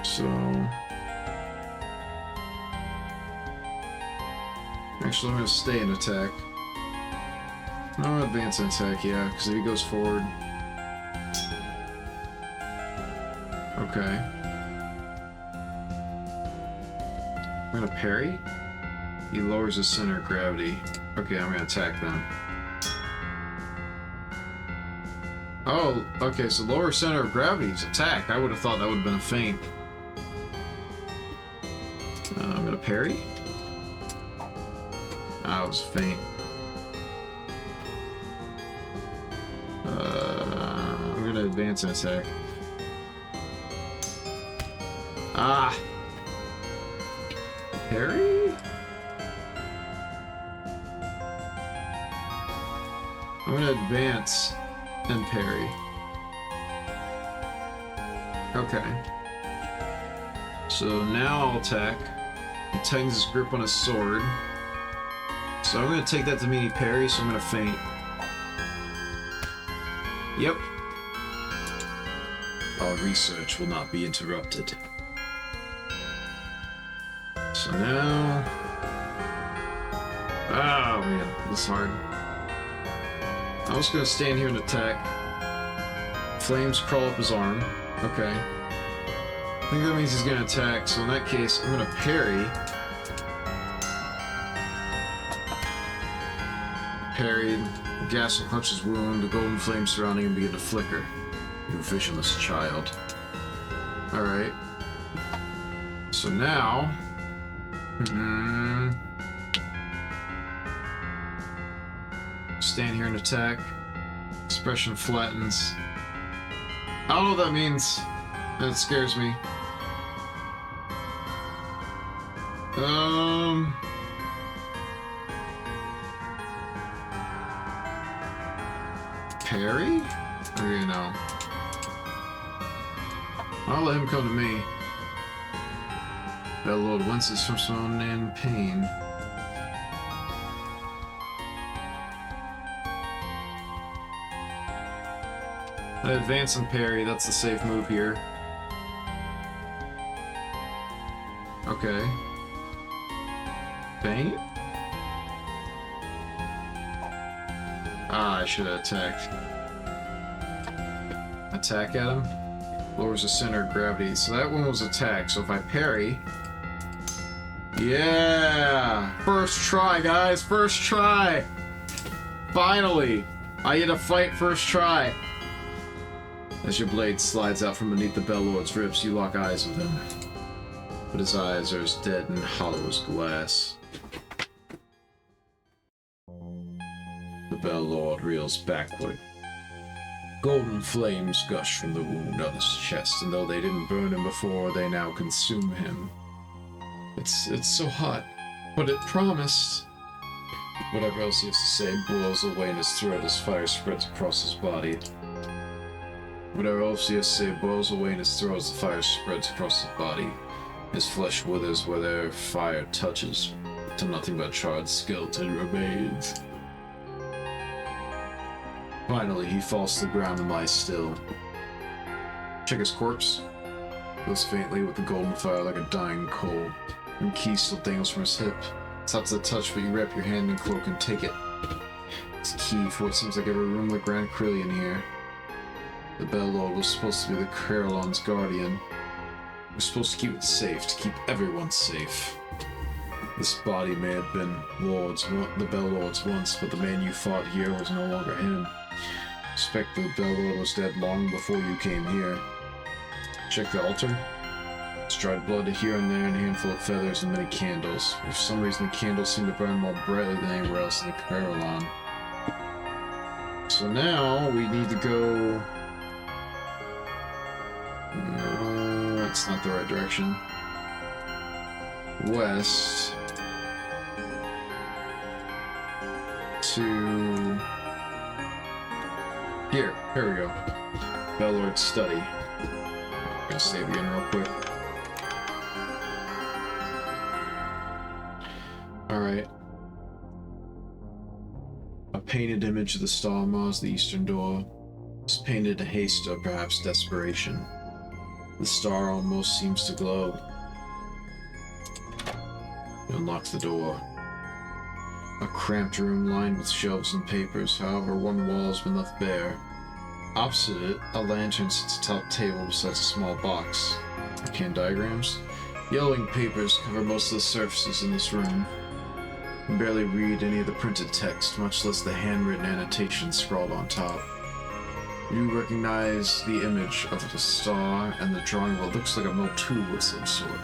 So... Actually, I'm gonna stay and attack. No, I'm gonna advance and attack, yeah, because if he goes forward... Okay. I'm gonna parry. He lowers his center of gravity. Okay, I'm gonna attack them. Oh, okay, so lower center of gravity is attack. I would have thought that would have been a feint. I'm gonna parry. Ah, it was a feint. I'm gonna advance and attack. Ah! Parry? I'm gonna advance and parry. Okay. So now I'll attack. He tightens his grip on his sword. So I'm going to take that to mean he parries, so I'm going to feint. Yep. Our research will not be interrupted. So now... Oh man, this is hard. I'm just going to stand here and attack. Flames crawl up his arm. Okay. I think that means he's going to attack, so in that case, I'm going to parry. Parried. The gas will clutch his wound. The golden flames surrounding him begin to flicker. You visionless child. Alright. So now... Stand here and attack. Expression flattens. I don't know what that means. That scares me. Parry? Okay, no. I'll let him come to me. That Lord winces from some in pain. I advance and parry, that's the safe move here. Okay. Feint? Ah, I should have attacked. Attack at him? Lowers the center of gravity. So that one was attack, so if I parry... Yeah! First try, guys! First try! Finally! I get a fight first try! As your blade slides out from beneath the Bellord's ribs, you lock eyes with him. But his eyes are as dead and hollow as glass. The Bellord reels backward. Golden flames gush from the wound on his chest, and though they didn't burn him before, they now consume him. It's so hot, but it promised. Whatever else he has to say boils away in his throat as fire spreads across his body. Whatever else he has to say boils away in his throat as the fire spreads across his body. His flesh withers where their fire touches, till nothing but charred skeleton remains. Finally, he falls to the ground and lies still. Check his corpse. Glows faintly with the golden fire like a dying coal. And key still dangles from his hip. It's hot to the touch, but you wrap your hand in the cloak and take it. It's key for what seems like every room like Grand Carillon here. The Bellord was supposed to be the Carillon's guardian. We're supposed to keep it safe, to keep everyone safe. This body may have been the Bellord's once, but the man you fought here was no longer him. I suspect the Bellord was dead long before you came here. Check the altar. It's dried blood here and there, and a handful of feathers and many candles. For some reason, the candles seem to burn more brightly than anywhere else in the Carillon. So now we need to go... No, that's not the right direction. West to here we go. Bellord's study. I'm gonna save again real quick. Alright. A painted image of the star mars the eastern door. It's painted in haste or perhaps desperation. The star almost seems to glow. You unlock the door. A cramped room lined with shelves and papers, however, one wall has been left bare. Opposite it, a lantern sits atop a table beside a small box. Arcane diagrams? Yellowing papers cover most of the surfaces in this room. You can barely read any of the printed text, much less the handwritten annotations scrawled on top. You recognize the image of the star and the drawing of what looks like a metal tube of some sort.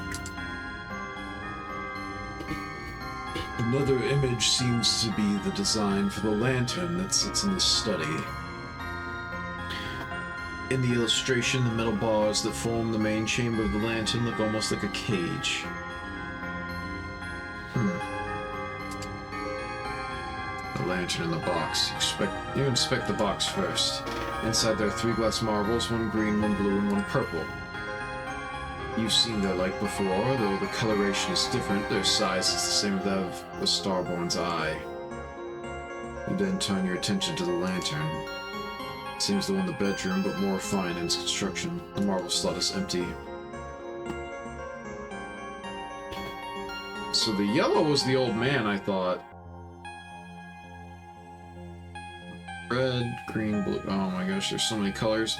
Another image seems to be the design for the lantern that sits in the study. In the illustration, the metal bars that form the main chamber of the lantern look almost like a cage. The lantern in the box. You inspect the box first. Inside there are 3 glass marbles, one green, one blue, and one purple. You've seen their light before, though the coloration is different. Their size is the same as that of the Starborn's eye. You then turn your attention to the lantern. Seems the one in the bedroom, but more refined in its construction. The marble slot is empty. So the yellow was the old man, I thought. Red, green, blue. Oh my gosh, there's so many colors.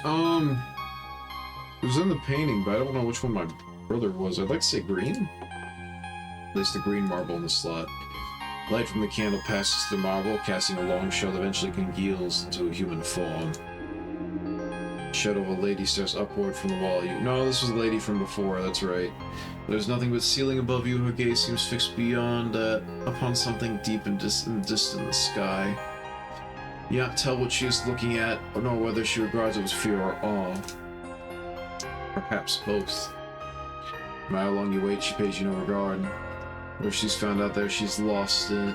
It was in the painting, but I don't know which one my brother was. I'd like to say green. Place the green marble in the slot. Light from the candle passes through the marble, casting a long shadow that eventually congeals into a human form. Shadow of a lady stares upward from the wall. No, this was the lady from before, that's right. There's nothing but ceiling above you. Her gaze seems fixed beyond that, upon something deep and distant in the sky. You cannot tell what she is looking at, or nor whether she regards it with fear or awe. Perhaps both. No matter how long you wait, she pays you no regard. Or if she's found out there, she is lost in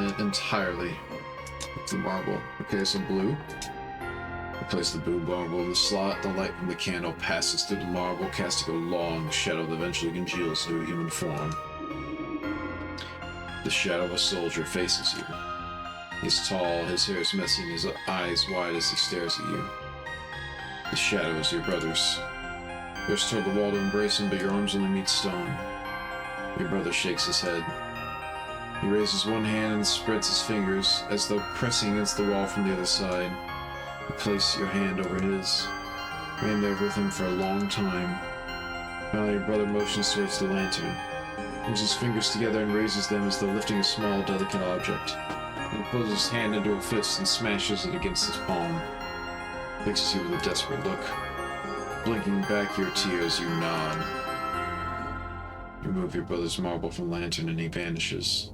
it entirely. It's the marble. Okay, so blue. Replace the blue marble in the slot. The light from the candle passes through the marble, casting a long shadow that eventually congeals into a human form. The shadow of a soldier faces you. He's tall, his hair is messy, and his eyes wide as he stares at you. The shadow is your brother's. You rush toward the wall to embrace him, but your arms only meet stone. Your brother shakes his head. He raises one hand and spreads his fingers, as though pressing against the wall from the other side. You place your hand over his. Remain there with him for a long time. Finally, your brother motions towards the lantern. He moves his fingers together and raises them as though lifting a small, delicate object. He pulls his hand into a fist and smashes it against his palm. Fixes you with a desperate look. Blinking back your tears, you nod. You move your brother's marble from the lantern and he vanishes.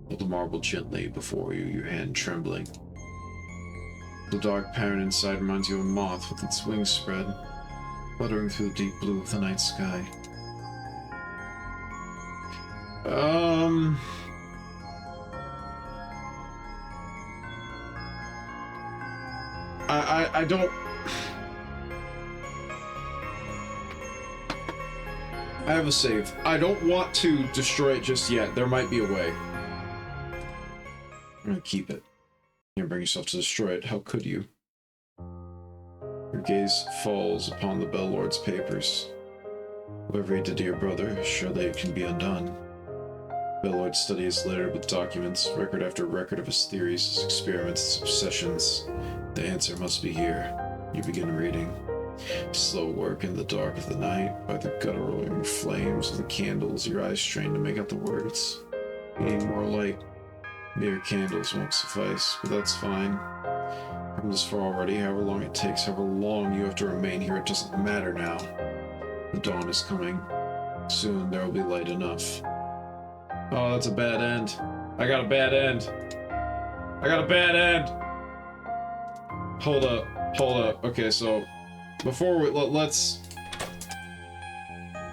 Hold the marble gently before you, your hand trembling. The dark pattern inside reminds you of a moth with its wings spread, fluttering through the deep blue of the night sky. I don't... I have a save. I don't want to destroy it just yet. There might be a way. I'm gonna keep it. You bring yourself to destroy it. How could you? Your gaze falls upon the Bellord's papers. Whatever he did to your brother, surely it can be undone. Bellord studies littered with documents, record after record of his theories, his experiments, his obsessions. The answer must be here. You begin reading. Slow work in the dark of the night, by the guttering flames of the candles, your eyes strain to make out the words. You need more light. Mere candles won't suffice, but that's fine. I've come this far already, however long it takes, however long you have to remain here, it doesn't matter now. The dawn is coming. Soon there will be light enough. Oh, that's a bad end. I got a bad end. I got a bad end! Hold up. Okay, so before we let's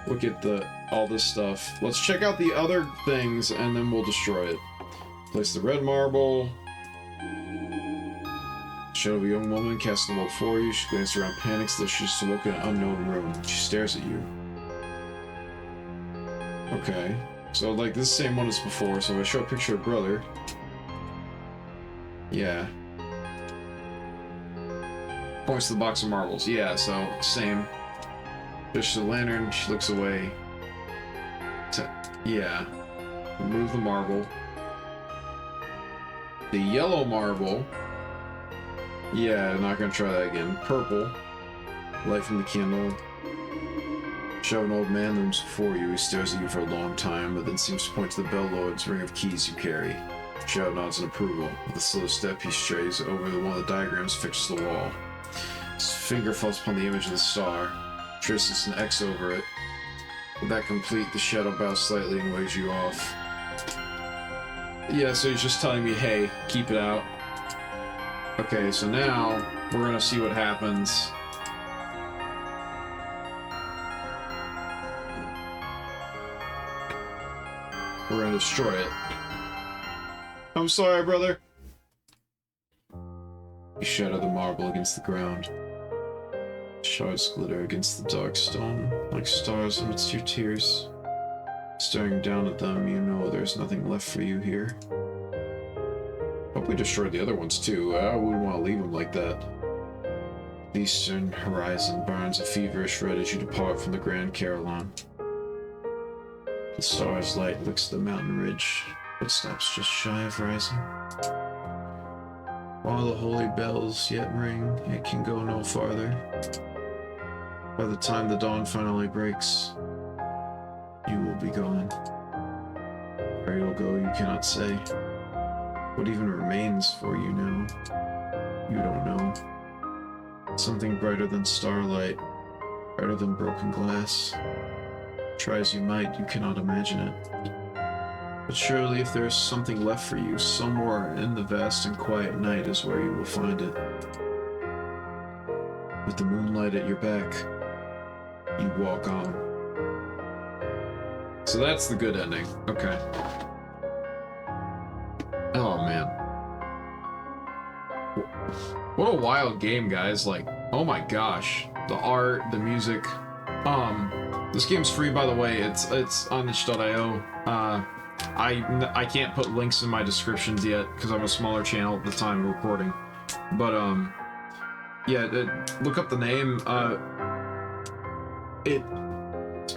look at all this stuff. Let's check out the other things and then we'll destroy it. Place the red marble. Shadow of a young woman casting the wall before you. She glances around, panics, though she's awoken in an unknown room. She stares at you. Okay. So, like, this is the same one as before, so if I show a picture of brother... Yeah. Points to the box of marbles. Yeah, so, same. Fish the lantern, she looks away. Yeah. Remove the marble. The yellow marble... Yeah, I'm not gonna try that again. Purple. Light from the candle. Show an old man looms before you. He stares at you for a long time, but then seems to point to the Bellord's ring of keys you carry. Shadow nods in approval. With a slow step, he strays over to one of the diagrams fixed to the wall. His finger falls upon the image of the star, traces an X over it. With that complete, the shadow bows slightly and waves you off. Yeah, so he's just telling me, hey, keep it out. Okay, so now we're gonna see what happens. We're gonna destroy it. I'm sorry, brother. You shatter the marble against the ground. shards glitter against the dark stone, like stars amidst your tears. Staring down at them, you know there's nothing left for you here. Hope we destroyed the other ones too. I wouldn't want to leave them like that. The eastern horizon burns a feverish red as you depart from the Grand Carillon. The star's light licks the mountain ridge, but stops just shy of rising. While the holy bells yet ring, it can go no farther. By the time the dawn finally breaks, you will be gone. Where you'll go, you cannot say. What even remains for you now, you don't know. Something brighter than starlight, brighter than broken glass. Try as you might, you cannot imagine it. But surely if there is something left for you, somewhere in the vast and quiet night is where you will find it. With the moonlight at your back, you walk on. So that's the good ending. Okay. Oh, man. What a wild game, guys. Like, oh my gosh. The art, the music. This game's free, by the way. It's on itch.io. I can't put links in my descriptions yet because I'm a smaller channel at the time of recording. But yeah, look up the name.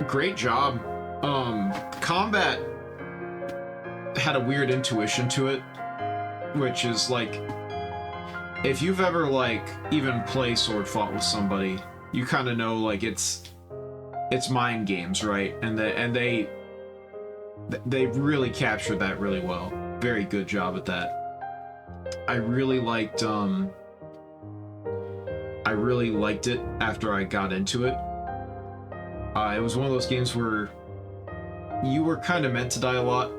Great job. Combat had a weird intuition to it, which is like, if you've ever like even play sword fought with somebody, you kind of know like it's mind games, right? And they really captured that really well. Very good job at that. I really liked it after I got into it. It was one of those games where you were kind of meant to die a lot.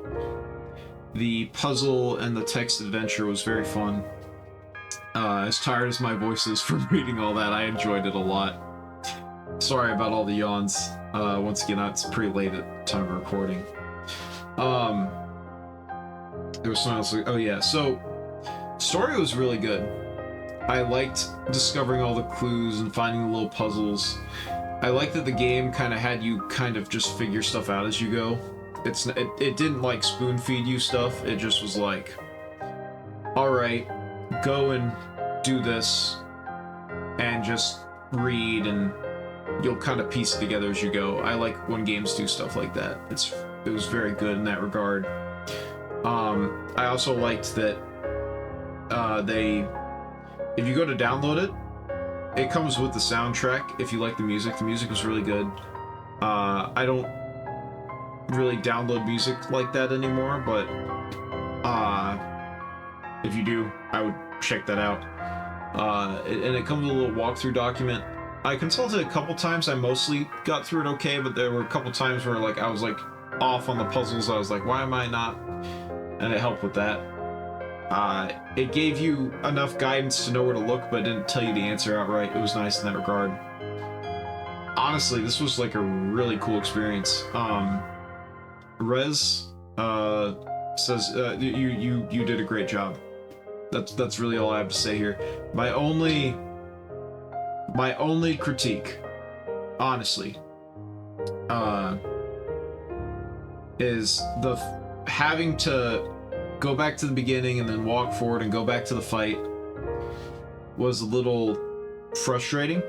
The puzzle and the text adventure was very fun. As tired as my voice is from reading all that, I enjoyed it a lot. Sorry about all the yawns. Once again, it's pretty late at the time of recording. There was something else. Oh yeah, so story was really good. I liked discovering all the clues and finding the little puzzles. I liked that the game kind of had you kind of just figure stuff out as you go. It didn't like spoon feed you stuff. It just was like, all right, go and do this, and just read, and you'll kind of piece it together as you go. I like when games do stuff like that. It was very good in that regard. I also liked that if you go to download it, it comes with the soundtrack. If you like the music was really good. I don't really download music like that anymore, but if you do, I would check that out. And it comes with a little walkthrough document. I consulted a couple times. I mostly got through it okay, but there were a couple times where like I was like off on the puzzles. I was like, why am I not? And it helped with that. It gave you enough guidance to know where to look, but it didn't tell you the answer outright. It was nice in that regard. Honestly, this was like a really cool experience. Rez says you did a great job. That's really all I have to say here. My only critique, honestly, is the having to go back to the beginning and then walk forward and go back to the fight was a little frustrating.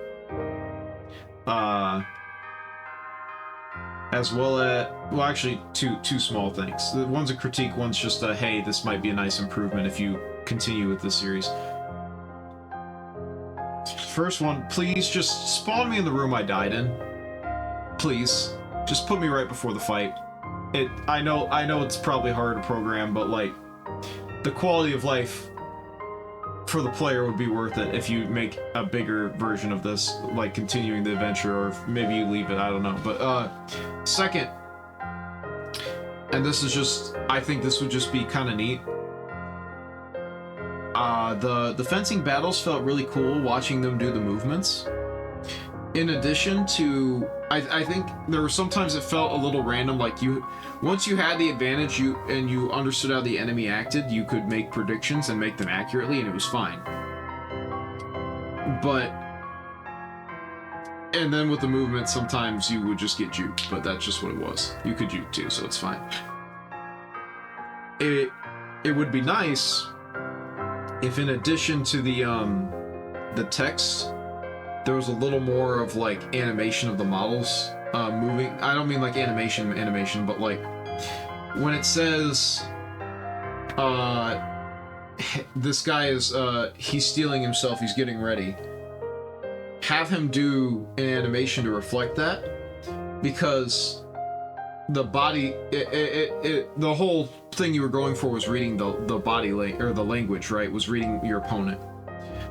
As well as, well, actually, two small things. One's a critique, one's just a, hey, this might be a nice improvement if you continue with this series. First one, please just spawn me in the room I died in. Please. Just put me right before the fight. I know it's probably hard to program, but like, the quality of life for the player would be worth it if you make a bigger version of this, like continuing the adventure, or maybe you leave it, I don't know. But second, and this is just, I think this would just be kind of neat. The fencing battles felt really cool watching them do the movements. In addition to, I think there were sometimes it felt a little random, like once you had the advantage and you understood how the enemy acted, you could make predictions and make them accurately, and it was fine. But And then with the movement, sometimes you would just get juked, but that's just what it was. You could juke too, so it's fine. It would be nice if, in addition to the text, there was a little more of like animation of the models moving. I don't mean like animation, but like when it says this guy is he's stealing himself, he's getting ready. Have him do an animation to reflect that, because the body, the whole thing you were going for was reading the body or the language, right? Was reading your opponent.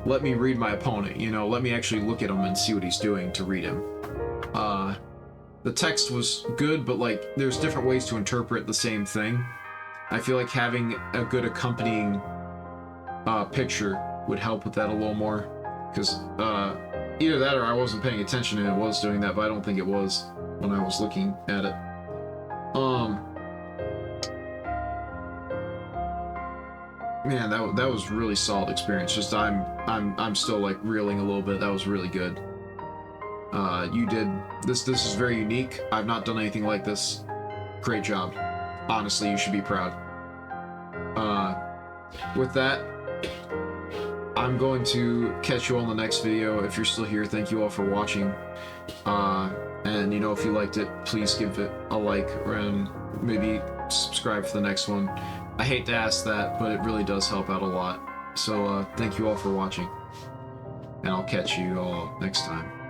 Let me read my opponent, you know, let me actually look at him and see what he's doing to read him. The text was good, but like there's different ways to interpret the same thing. I feel like having a good accompanying picture would help with that a little more, because either that or I wasn't paying attention and it was doing that, but I don't think it was when I was looking at it. Man, that was really solid experience. Just I'm still like reeling a little bit. That was really good. You did this. This is very unique. I've not done anything like this. Great job. Honestly, you should be proud. With that, I'm going to catch you on the next video. If you're still here, thank you all for watching. And you know, if you liked it, please give it a like and maybe subscribe for the next one. I hate to ask that, but it really does help out a lot. So thank you all for watching, and I'll catch you all next time.